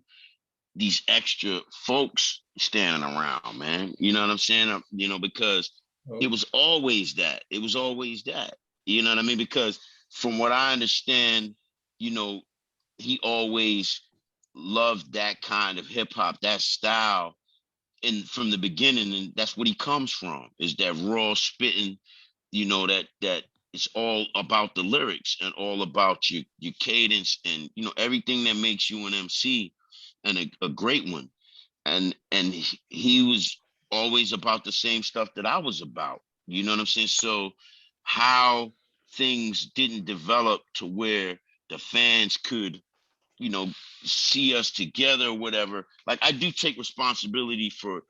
these extra folks standing around, man. You know what I'm saying? Because it was always that. It was always that. You know what I mean? Because from what I understand, he always loved that kind of hip hop, that style, and from the beginning, and that's what he comes from, is that raw spitting, that it's all about the lyrics and all about your cadence and everything that makes you an MC and a great one. And he was always about the same stuff that I was about. You know what I'm saying? So how things didn't develop to where the fans could, see us together or whatever. Like, I do take responsibility for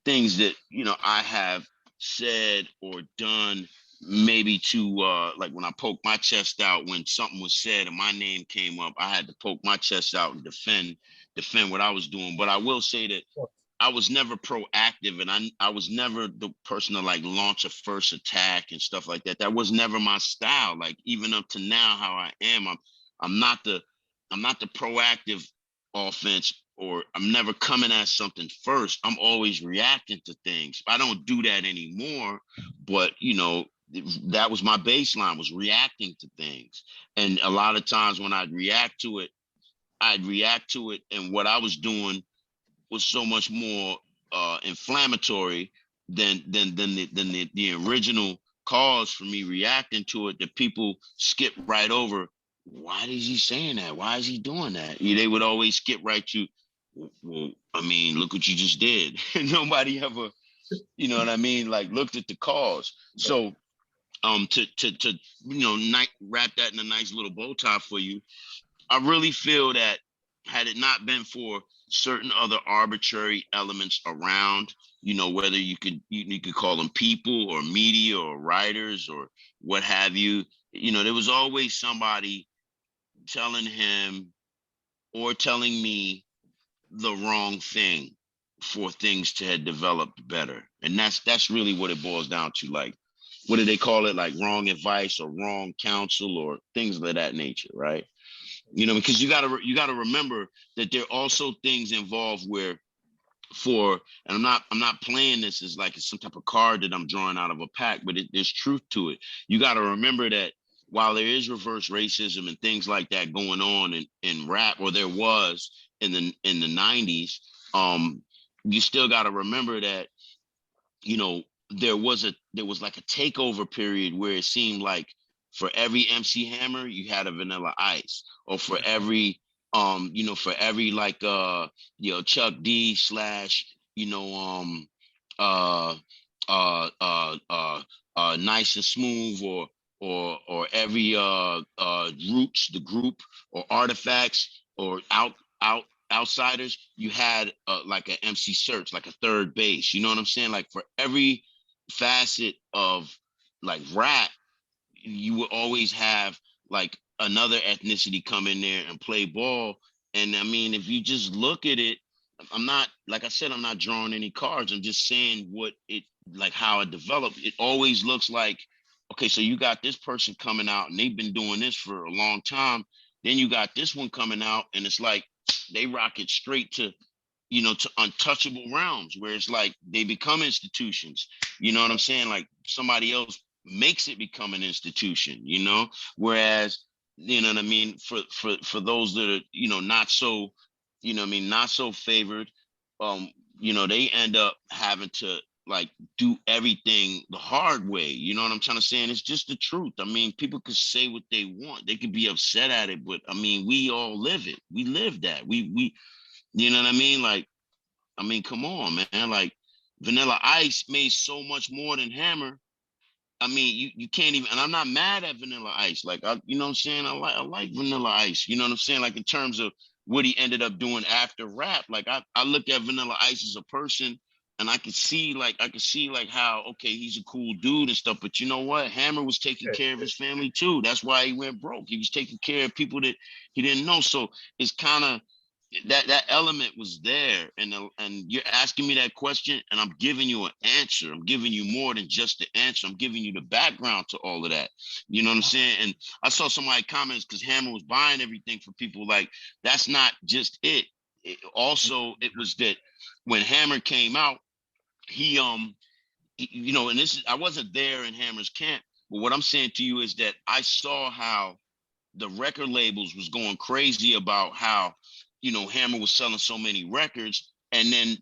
things that, I have said or done maybe to like when I poked my chest out when something was said and my name came up, I had to poke my chest out and defend what I was doing. But I will say that I was never proactive, and I was never the person to like launch a first attack and stuff like that. That was never my style. Like even up to now, how I am, I'm not the proactive offense, or I'm never coming at something first. I'm always reacting to things. I don't do that anymore, but you know, that was my baseline, was reacting to things. And a lot of times when I'd react to it, and what I was doing was so much more inflammatory than the original cause for me reacting to it, that people skip right over. Why is he saying that? Why is he doing that? They would always skip right to, well, I mean, look what you just did. Nobody ever, you know what I mean, like looked at the cause. So to wrap that in a nice little bow tie for you, I really feel that had it not been for certain other arbitrary elements around, you know, whether you could call them people or media or writers or what have you, you know, there was always somebody telling him or telling me the wrong thing for things to have developed better. And that's really what it boils down to. Like, what do they call it? Like wrong advice or wrong counsel or things of that nature, right? You know, because you gotta remember that there are also things involved where, and I'm not playing this as like it's some type of card that I'm drawing out of a pack, but there's truth to it. You got to remember that while there is reverse racism and things like that going on in rap, or there was in the 90s, you still got to remember that, you know, there was like a takeover period where it seemed like for every MC Hammer, you had a Vanilla Ice, or for every like Chuck D / Nice and Smooth, or every Roots, the group, or Artifacts, or Outsiders, you had like an MC Search, like a third base. You know what I'm saying? Like for every facet of like rap, you would always have like another ethnicity come in there and play ball. And I mean, if you just look at it, I'm not drawing any cards. I'm just saying how it developed. It always looks like, okay, so you got this person coming out and they've been doing this for a long time. Then you got this one coming out and it's like they rock it straight to untouchable realms, where it's like they become institutions. You know what I'm saying? Like somebody else makes it become an institution, you know? Whereas, you know what I mean, for those that are, not so, not so favored, they end up having to like do everything the hard way. You know what I'm trying to say? And it's just the truth. I mean, people could say what they want. They could be upset at it, but I mean, we all live it. We live that. We you know what I mean? Like, I mean, come on, man. Like Vanilla Ice made so much more than Hammer. I mean, you can't even, and I'm not mad at Vanilla Ice. Like, you know what I'm saying? I like Vanilla Ice. You know what I'm saying? Like in terms of what he ended up doing after rap. Like I look at Vanilla Ice as a person, and I could see how, okay, he's a cool dude and stuff. But you know what? Hammer was taking care of his family too. That's why he went broke. He was taking care of people that he didn't know. So it's kind of, that element was there, and you're asking me that question, and I'm giving you an answer. I'm giving you more than just the answer. I'm giving you the background to all of that. You know what I'm saying? And I saw somebody comments because Hammer was buying everything for people. Like, that's not just it. It was that when Hammer came out, he and I wasn't there in Hammer's camp, but what I'm saying to you is that I saw how the record labels was going crazy about how, Hammer was selling so many records, and then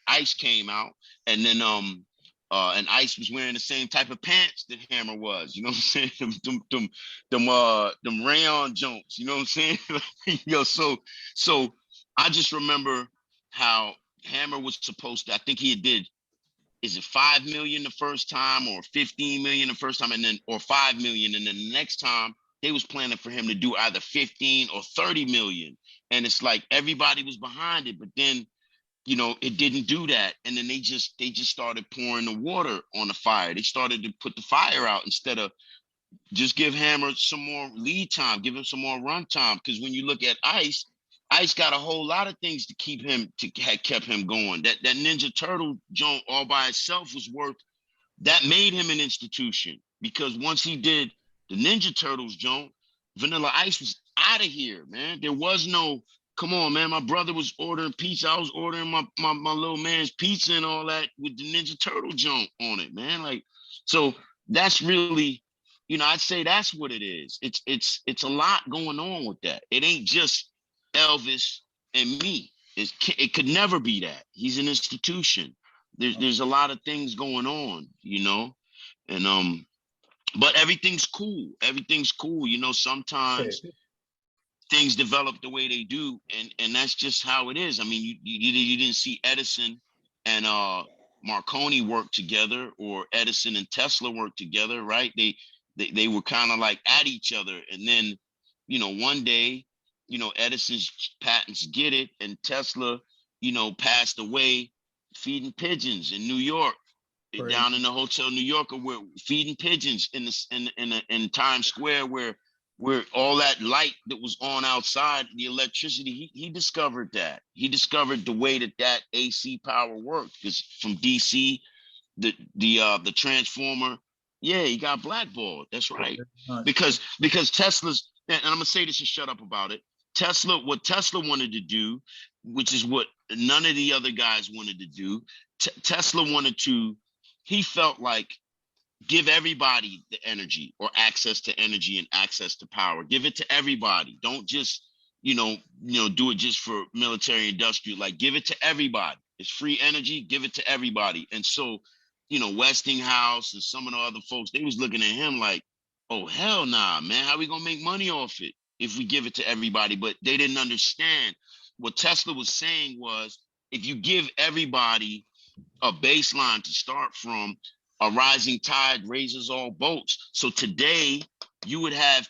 Ice came out, and then and Ice was wearing the same type of pants that Hammer was. You know what I'm saying? them rayon jumps. You know what I'm saying? So I just remember how Hammer was supposed to. I think he did. Is it 5 million the first time, or 15 million the first time, and then or 5 million, and then the next time they was planning for him to do either 15 or 30 million. And it's like everybody was behind it. But then you know, it didn't do that. And then they just started pouring the water on the fire. They started to put the fire out instead of just give Hammer some more lead time, give him some more run time. Because when you look at Ice got a whole lot of things to keep him, had kept him going. That Ninja Turtle joint all by itself was worth, that made him an institution. Because once he did the Ninja Turtles joint, Vanilla Ice was out of here, man. There was no, come on, man. My brother was ordering pizza. I was ordering my little man's pizza and all that with the Ninja Turtle joint on it, man. Like, so that's really, you know, I'd say that's what it is. It's a lot going on with that. It ain't just Elvis and me. It could never be that. He's an institution. There's a lot of things going on, you know, and but everything's cool. Everything's cool. You know, sometimes things develop the way they do, and that's just how it is. I mean, you didn't see Edison and Marconi work together, or Edison and Tesla work together, right? They were kind of like at each other, and then, you know, one day, you know, Edison's patents get it, and Tesla, you know, passed away feeding pigeons in New York. Down in the Hotel New York, we're feeding pigeons in Times Square, where all that light that was on outside, the electricity, he discovered that. He discovered the way that AC power worked. Because from DC, the transformer, yeah, he got blackballed. That's right. Because Tesla's, and I'm gonna say this and shut up about it. What Tesla wanted to do, which is what none of the other guys wanted to do. Tesla wanted to, he felt like, give everybody the energy, or access to energy and access to power. Give it to everybody. Don't just, you know, do it just for military industrial. Like, give it to everybody. It's free energy. Give it to everybody. And so, you know, Westinghouse and some of the other folks, they was looking at him like, oh, hell nah, man. How we gonna make money off it if we give it to everybody? But they didn't understand. What Tesla was saying was, if you give everybody a baseline to start from, a rising tide raises all boats. So today you would have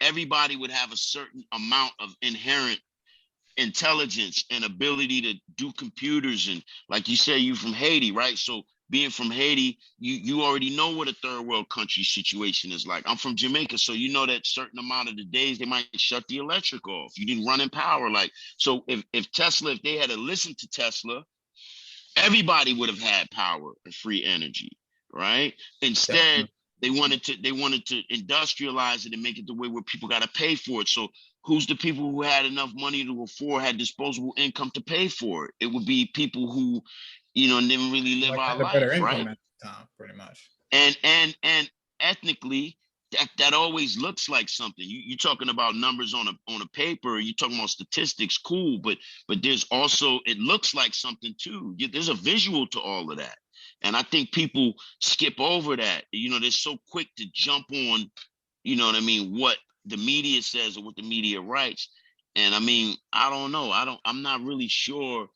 everybody would have a certain amount of inherent intelligence and ability to do computers. And like you say, you from Haiti, right? So being from Haiti, you already know what a third world country situation is like. I'm from Jamaica, so you know that certain amount of the days they might shut the electric off. You didn't run in power. Like, so if Tesla, if they had to listen to Tesla, everybody would have had power and free energy, right? Instead, they wanted to industrialize it and make it the way where people got to pay for it. So who's the people who had enough money to afford, had disposable income to pay for it? It would be people who, you know, didn't really live our life, right? At the time, pretty much. And ethnically, that always looks like something. You're talking about numbers on a paper, you're talking about statistics, cool, but there's also, it looks like something too. There's a visual to all of that. And I think people skip over that. You know, they're so quick to jump on, you know what I mean, what the media says or what the media writes. And I mean, I don't know. I'm not really sure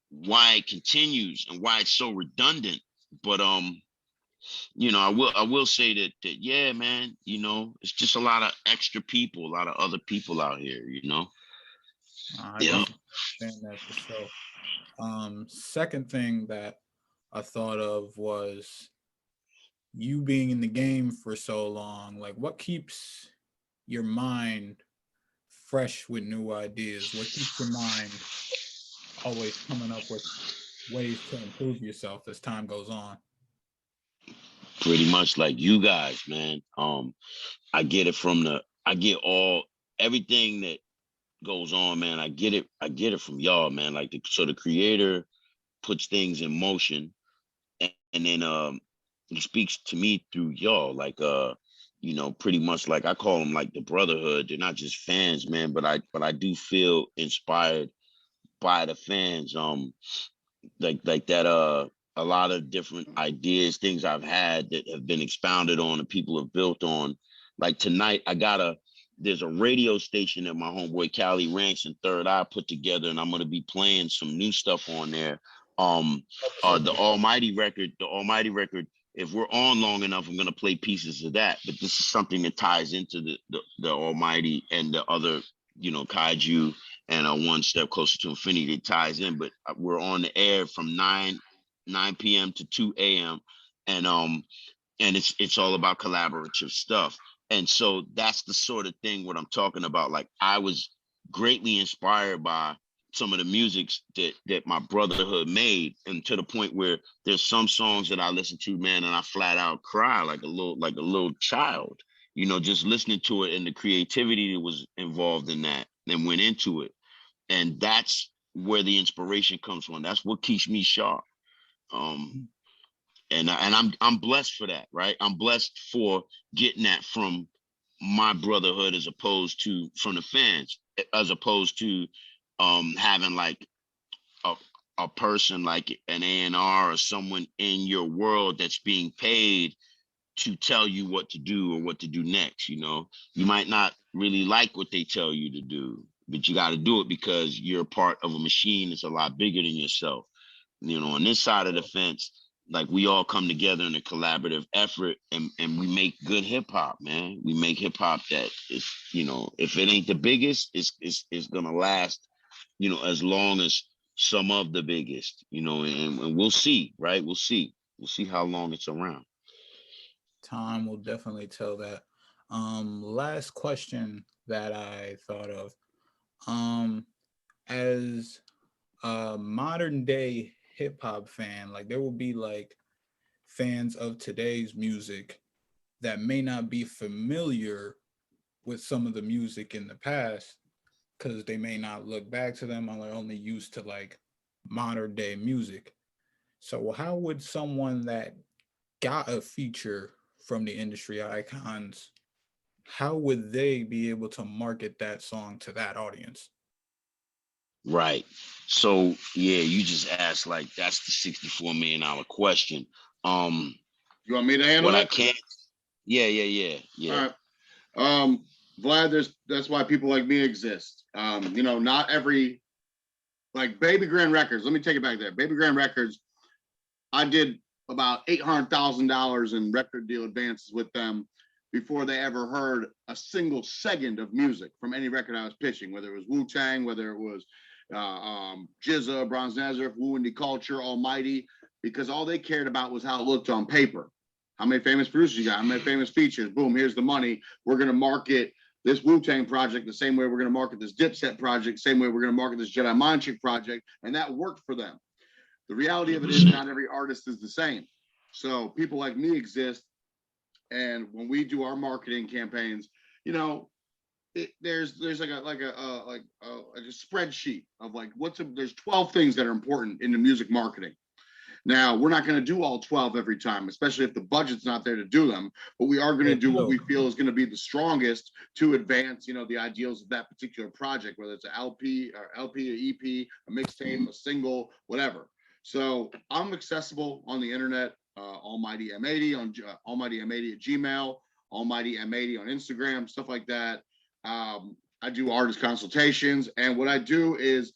why it continues and why it's so redundant. But you know, I will say that yeah, man, you know, it's just a lot of extra people, a lot of other people out here, you know. I understand that for sure. Second thing that I thought of was you being in the game for so long. Like, what keeps your mind fresh with new ideas? What keeps your mind always coming up with ways to improve yourself as time goes on? Pretty much like you guys, man. I get it everything that goes on, man. I get it from y'all, man. Like, so the creator puts things in motion, and then he speaks to me through y'all, like you know, pretty much like I call them like the brotherhood. They're not just fans, man, but I do feel inspired by the fans. Like that a lot of different ideas, things I've had that have been expounded on and people have built on. Like tonight, there's a radio station that my homeboy Cali Ranks and Third Eye put together, and I'm gonna be playing some new stuff on there. The Almighty record, if we're on long enough, I'm gonna play pieces of that. But this is something that ties into the Almighty and the other, you know, kaiju and One Step Closer to Infinity that ties in. But we're on the air from 9 p.m. to 2 a.m. and it's all about collaborative stuff. And so that's the sort of thing what I'm talking about. Like, I was greatly inspired by some of the musics that my brotherhood made, and to the point where there's some songs that I listen to, man, and I flat out cry like a little child, just listening to it, and the creativity that was involved in that and went into it. And that's where the inspiration comes from. That's what keeps me sharp. And I'm blessed for that, right? I'm blessed for getting that from my brotherhood, as opposed to from the fans, as opposed to having like a person like an A&R or someone in your world that's being paid to tell you what to do or what to do next. You might not really like what they tell you to do, but you got to do it because you're part of a machine that's a lot bigger than yourself. On this side of the fence, like, we all come together in a collaborative effort, and we make good hip hop, man. We make hip hop that is, if it ain't the biggest, it's gonna last, as long as some of the biggest, and we'll see, right? We'll see how long it's around. Time will definitely tell that. Last question that I thought of. As a modern day hip hop fan, like, there will be like fans of today's music that may not be familiar with some of the music in the past, because they may not look back to them, or they're only used to like modern day music. So how would someone that got a feature from the industry icons, how would they be able to market that song to that audience? Right. So yeah, you just asked, like, that's the $64 million question. You want me to handle what it? I can? Yeah. All right. Vlad, that's why people like me exist. Not every, like, Baby Grand Records. Let me take it back there. Baby Grand Records, I did about $800,000 in record deal advances with them before they ever heard a single second of music from any record I was pitching, whether it was Wu-Tang, whether it was Jizza, Bronze Nazareth, Wu Indie Culture, Almighty, because all they cared about was how it looked on paper. How many famous producers you got? How many famous features? Boom, here's the money. We're going to market this Wu-Tang project the same way we're going to market this Dipset project, same way we're going to market this Jedi Mind Trick project, and that worked for them. The reality of it is not every artist is the same. So people like me exist, and when we do our marketing campaigns, there's like a spreadsheet of like there's 12 things that are important in the music marketing. Now, we're not going to do all 12 every time, especially if the budget's not there to do them, but we are going to do what we feel is going to be the strongest to advance, the ideals of that particular project, whether it's an LP, an EP, a mixtape, a single, whatever. So I'm accessible on the internet, Almighty M80 on Almighty M80 at Gmail, Almighty M80 on Instagram, stuff like that. I do artist consultations, and what I do is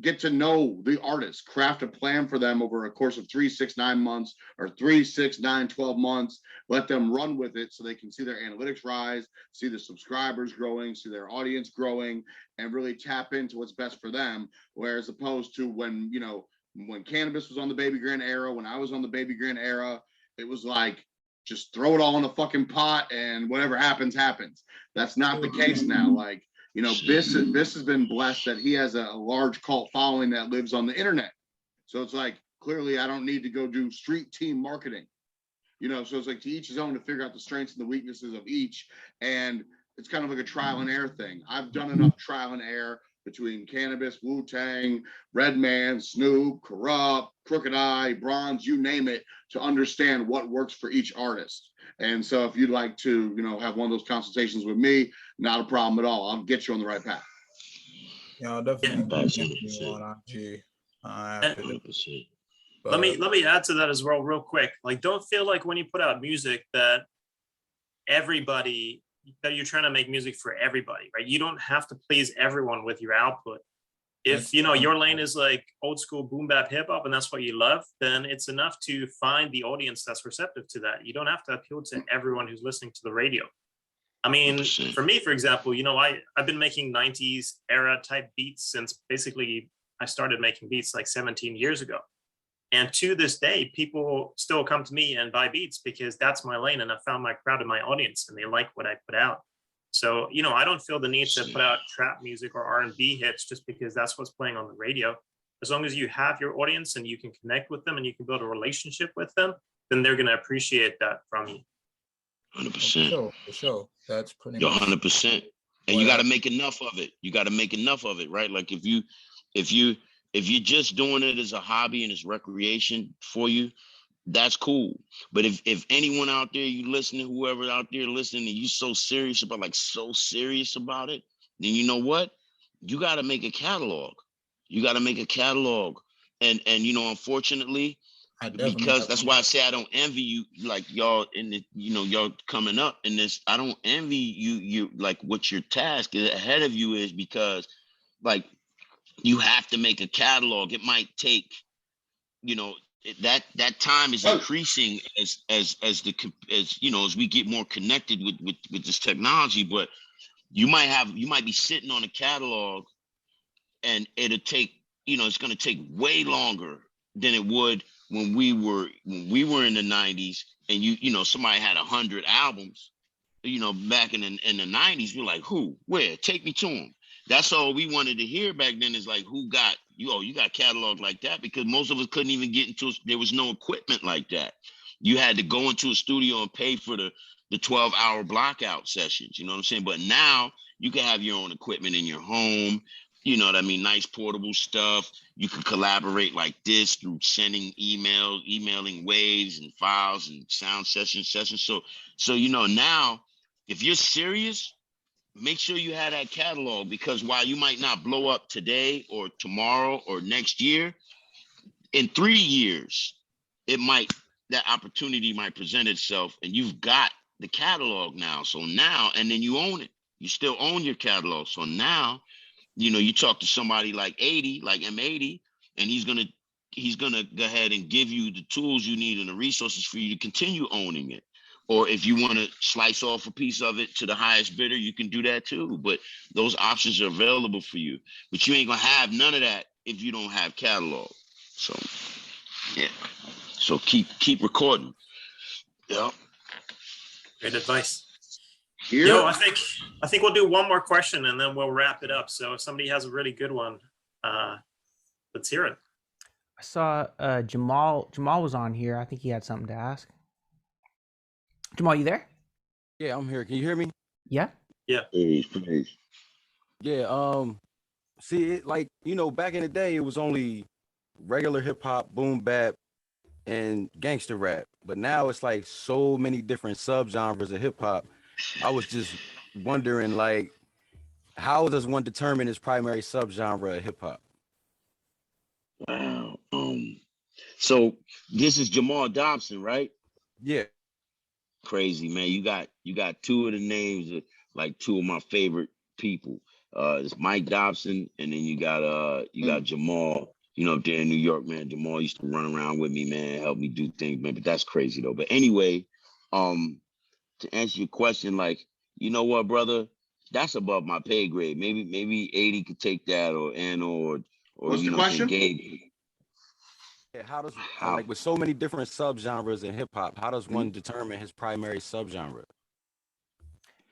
get to know the artist, craft a plan for them over a course of 3, 6, 9 months, or 3, 6, 9, 12 months, let them run with it so they can see their analytics rise, see the subscribers growing, see their audience growing, and really tap into what's best for them. Whereas opposed to when Canibus was on the Baby Grand era, when I was on the Baby Grand era, it was like, just throw it all in a fucking pot and whatever happens, happens. That's not the case now. Like, Biss has been blessed that he has a large cult following that lives on the internet. So it's like, clearly I don't need to go do street team marketing. So it's like to each his own to figure out the strengths and the weaknesses of each. And it's kind of like a trial and error thing. I've done enough trial and error between Canibus, Wu-Tang, Redman, Snoop, Corrupt, Crooked Eye, Bronze, you name it, to understand what works for each artist. And so if you'd like to, have one of those consultations with me, not a problem at all. I'll get you on the right path. Yeah, I'll definitely get you on IG. Let me add to that as well, real quick. Like, don't feel like when you put out music that you're trying to make music for everybody, right? You don't have to please everyone with your output. If your lane is like old school boom bap hip hop and that's what you love, then it's enough to find the audience that's receptive to that. You don't have to appeal to everyone who's listening to the radio. I mean, for me, for example, you know, I've been making 90s era type beats since basically I started making beats like 17 years ago. And to this day, people still come to me and buy beats because that's my lane, and I found my crowd and my audience, and they like what I put out. So, you know, I don't feel the need to put out trap music or R&B hits just because that's what's playing on the radio. As long as you have your audience and you can connect with them and you can build a relationship with them, then they're going to appreciate that from you. 100%. For sure. That's pretty Yo, much 100%. And you got to make enough of it. You got to make enough of it, right? Like if you're just doing it as a hobby and as recreation for you, that's cool. But if anyone out there, you listening, whoever out there listening, and you so serious about it, then you know what? You got to make a catalog. You got to make a catalog. And you know, unfortunately, because that's why I say I don't envy you, like y'all in the, you know, y'all coming up in this. I don't envy you like what your task is ahead of you is, because like you have to make a catalog. It might take, you know, that time is increasing as you know, as we get more connected with this technology. But you might be sitting on a catalog, and it'll take, you know, it's going to take way longer than it would when we were in the 90s, and you know, somebody had 100 albums, you know, back in the 90s. We're like, who, where, take me to them. That's all we wanted to hear back then, is like, who got you? Oh, you got catalog like that? Because most of us couldn't even get into, there was no equipment like that. You had to go into a studio and pay for the 12-hour blockout sessions. You know what I'm saying? But now you can have your own equipment in your home. You know what I mean? Nice portable stuff. You can collaborate like this through sending emailing waves and files and sound sessions. So you know, now if you're serious, make sure you have that catalog, because while you might not blow up today or tomorrow or next year, in 3 years, that opportunity might present itself, and you've got the catalog now. So now, and then you own it. You still own your catalog. So now, you know, you talk to somebody like M80, and he's gonna go ahead and give you the tools you need and the resources for you to continue owning it. Or if you want to slice off a piece of it to the highest bidder, you can do that too. But those options are available for you. But you ain't gonna have none of that if you don't have catalog. So yeah. So keep recording. Yeah. Great advice. Here? Yo, I think we'll do one more question and then we'll wrap it up. So if somebody has a really good one, let's hear it. I saw Jamal was on here. I think he had something to ask. Jamal, you there? Yeah, I'm here. Can you hear me? Yeah. Yeah. Please. Yeah. See, it, like, you know, back in the day, it was only regular hip hop, boom bap, and gangster rap. But now it's like so many different subgenres of hip hop. I was just wondering, like, how does one determine his primary subgenre of hip hop? Wow. So this is Jamal Dobson, right? Yeah. Crazy, man. You got two of the names of like two of my favorite people. It's Mike Dobson, and then you got Jamal. You know, up there in New York, man. Jamal used to run around with me, man, help me do things, man. But that's crazy though. But anyway, to answer your question, like, you know what, brother, that's above my pay grade. Maybe 80 could take that, or Anno, or what's you the know, question? Gabe. Yeah, like with so many different subgenres in hip hop, how does one determine his primary subgenre?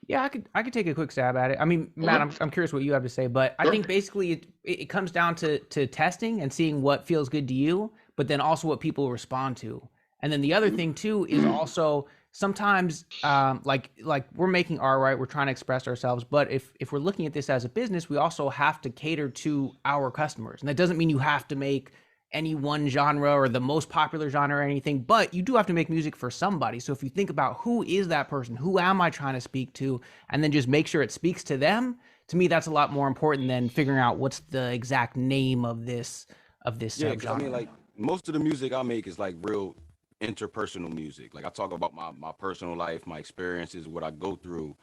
Yeah, I could take a quick stab at it. I mean, Matt, I'm curious what you have to say, but I think basically it comes down to testing and seeing what feels good to you, but then also what people respond to. And then the other thing too is also sometimes like we're making art, right? We're trying to express ourselves, but if we're looking at this as a business, we also have to cater to our customers. And that doesn't mean you have to make any one genre or the most popular genre or anything, but you do have to make music for somebody. So if you think about who is that person, who am I trying to speak to, and then just make sure it speaks to them, to me that's a lot more important than figuring out what's the exact name of this subgenre. I mean, like, most of the music I make is like real interpersonal music. Like, I talk about my personal life, my experiences, what I go through.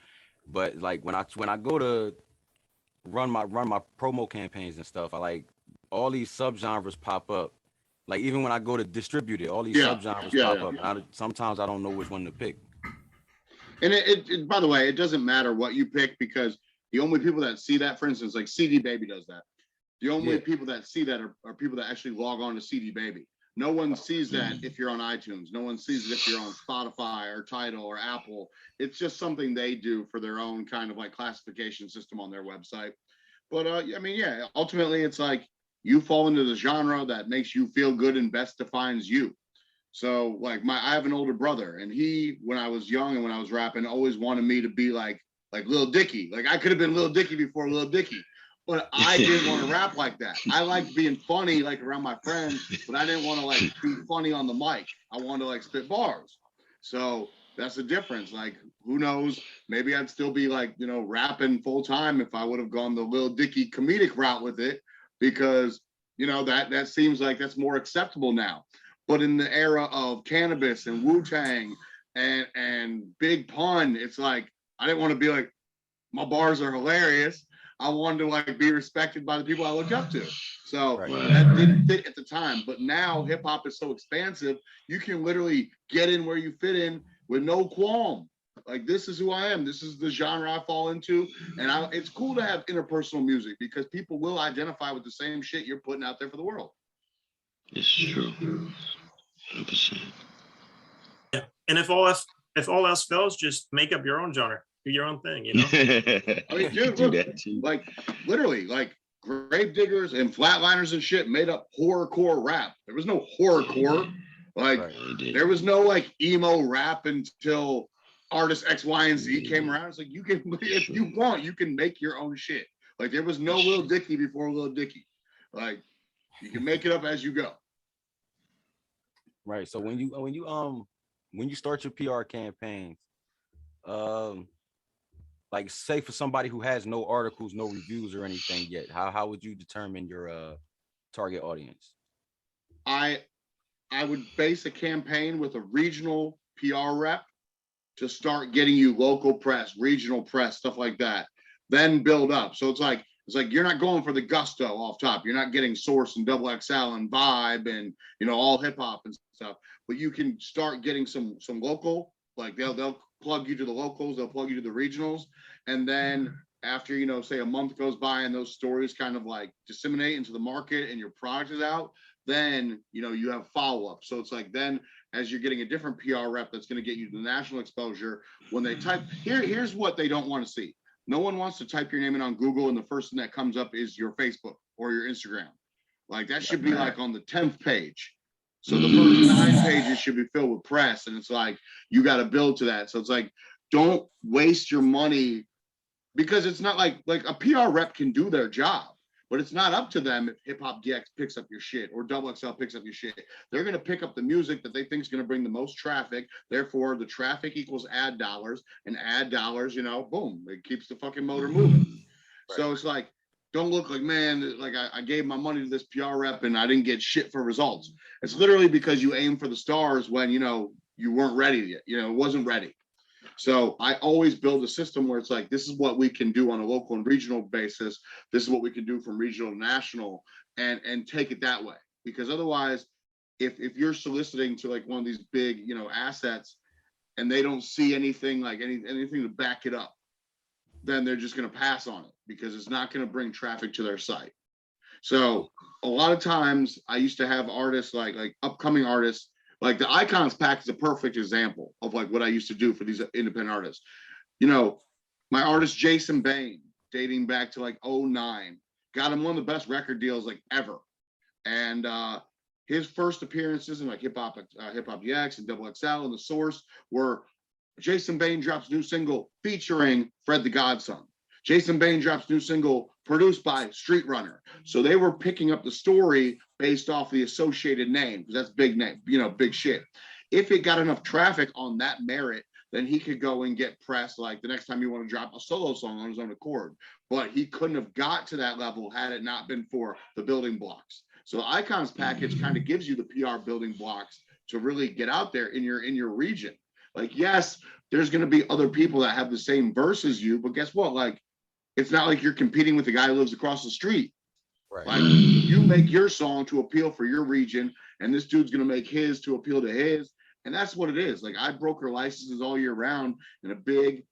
But like when I go to run my promo campaigns and stuff, I like all these subgenres pop up. Like, even when I go to distribute it, all these subgenres pop up. Sometimes I don't know which one to pick. And it by the way, it doesn't matter what you pick, because the only people that see that, for instance, like CD Baby does that. The only people that see that are people that actually log on to CD Baby. No one sees that if you're on iTunes. No one sees it if you're on Spotify or Tidal or Apple. It's just something they do for their own kind of like classification system on their website. But I mean, yeah, ultimately it's like you fall into the genre that makes you feel good and best defines you. So like I have an older brother, and he, when I was young and when I was rapping, always wanted me to be like Lil Dicky. Like I could have been Lil Dicky before Lil Dicky. But I didn't want to rap like that. I liked being funny, like around my friends, but I didn't want to like be funny on the mic. I wanted to like spit bars. So that's the difference. Like, who knows? Maybe I'd still be like, you know, rapping full time if I would have gone the Lil Dicky comedic route with it, because, you know, that seems like that's more acceptable now. But in the era of Canibus and Wu-Tang and Big Pun, it's like, I didn't want to be like, my bars are hilarious. I wanted to like be respected by the people I looked up to. So that didn't fit at the time. But now hip hop is so expansive, you can literally get in where you fit in with no qualm. Like, this is who I am. This is the genre I fall into. And it's cool to have interpersonal music, because people will identify with the same shit you're putting out there for the world. It's true. 100%. Yeah. And if all else fails, just make up your own genre. Do your own thing, you know? I mean, dude, look, like literally, like Gravediggers and Flatliners and shit made up horrorcore rap. There was no horrorcore. Like there was no like emo rap until artist X, Y, and Z came around. It's like, you can, if you want, you can make your own shit. Like there was no Lil Dicky before Lil Dicky. Like you can make it up as you go. Right. So when you start your PR campaigns, like say for somebody who has no articles, no reviews or anything yet, how would you determine your target audience? I would base a campaign with a regional PR rep to start getting you local press, regional press, stuff like that. Then build up. So it's like you're not going for the gusto off top. You're not getting Source and Double XL and Vibe and, you know, all hip hop and stuff. But you can start getting some local. Like they'll plug you to the locals, they'll plug you to the regionals, and then after, you know, say a month goes by and those stories kind of like disseminate into the market and your product is out, then, you know, you have follow-up. So it's like, then as you're getting a different PR rep that's going to get you the national exposure, when they type here's what they don't want to see. No one wants to type your name in on Google and the first thing that comes up is your Facebook or your Instagram. Like that should be like on the 10th page. So the first 9 pages should be filled with press, and it's like, you got to build to that. So it's like, don't waste your money, because it's not like a PR rep can do their job, but it's not up to them if Hip Hop DX picks up your shit or Double XL picks up your shit. They're going to pick up the music that they think is going to bring the most traffic. Therefore, the traffic equals ad dollars, and ad dollars, you know, boom, it keeps the fucking motor moving. Right. So it's like, don't look like, man, like I gave my money to this PR rep and I didn't get shit for results. It's literally because you aim for the stars when, you know, you weren't ready yet. You know, it wasn't ready. So I always build a system where it's like, this is what we can do on a local and regional basis. This is what we can do from regional to national, and take it that way. Because otherwise, if you're soliciting to like one of these big, you know, assets and they don't see anything like anything to back it up, then they're just going to pass on it, because it's not going to bring traffic to their site. So a lot of times I used to have artists like upcoming artists, like the Icons Pack is a perfect example of like what I used to do for these independent artists. You know, my artist Jason Bain, dating back to like 2009, got him one of the best record deals like ever. And his first appearances in like Hip Hop DX and Double XL and The Source were Jason Bain drops new single featuring Fred the Godson. Jason Bain drops new single produced by Street Runner. So they were picking up the story based off the associated name, because that's big name, you know, big shit. If it got enough traffic on that merit, then he could go and get press like the next time you want to drop a solo song on his own accord. But he couldn't have got to that level had it not been for the building blocks. So the Icons package kind of gives you the PR building blocks to really get out there in your region. Like, yes, there's going to be other people that have the same verse as you, but guess what? Like, it's not like you're competing with the guy who lives across the street. Right. Like, you make your song to appeal for your region, and this dude's going to make his to appeal to his, And that's what it is. Like, I broker licenses all year round, and a big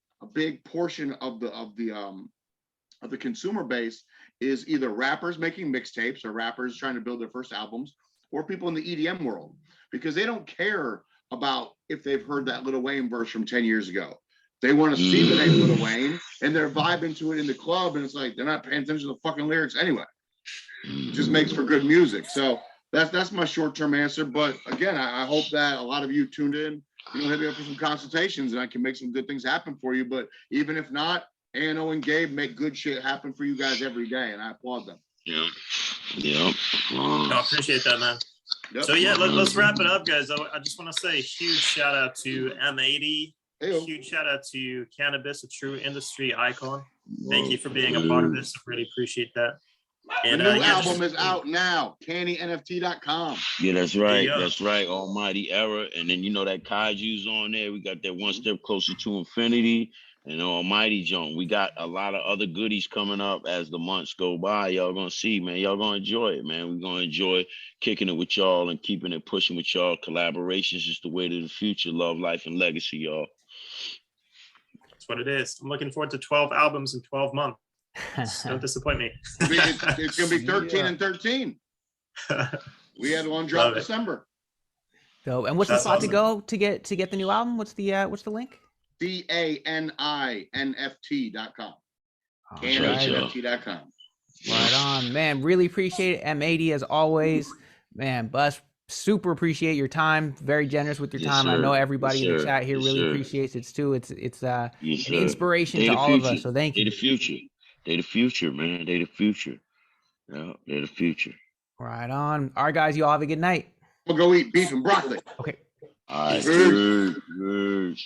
portion of the consumer base is either rappers making mixtapes or rappers trying to build their first albums, or people in the EDM world, because they don't care about if they've heard that Lil Wayne verse from 10 years ago. They want to see the name Lil Wayne, and they're vibing to it in the club, and it's like they're not paying attention to the fucking lyrics anyway. It just makes for good music. So that's my short-term answer. But again, I hope that a lot of you tuned in, hit me up for some consultations, and I can make some good things happen for you. But even if not, Anno and Gabe make good shit happen for you guys every day, and I applaud them. Yeah. I appreciate that, man. Yep. So yeah, let's wrap it up, guys. I just want to say a huge shout out to M80. Huge shout out to Canibus, a true industry icon. Thank you for being a part of this. I really appreciate that. And the new album is out now. CannyNFT.com. Yeah, that's right. That's right. Almighty Era. And then that Kaiju's on there. We got that One Step Closer to Infinity and Almighty Joan. We got a lot of other goodies coming up as the months go by. Y'all gonna see, man. Y'all gonna enjoy it, man. We're gonna enjoy kicking it with y'all and keeping it pushing with y'all. Collaborations is the way to the future. Love, life, and legacy, y'all. That's what it is. I'm looking forward to 12 albums in 12 months. Don't disappoint me. It's gonna be 13 and 13. We had one drop December. So, and what's the spot to go to get the new album? What's the link? CANINFT.com. CANINFT.com. Right on, man. Really appreciate it. M80 as always, man. Bus, super appreciate your time. Very generous with your time. Sir. I know everybody in the chat here really appreciates it too. It's an inspiration to all of us. So thank you. They the future. They the future, man. They the future. Yeah, they're the future. Right on. All right, guys. You all have a good night. We'll go eat beef and broccoli. Okay. All right. Good.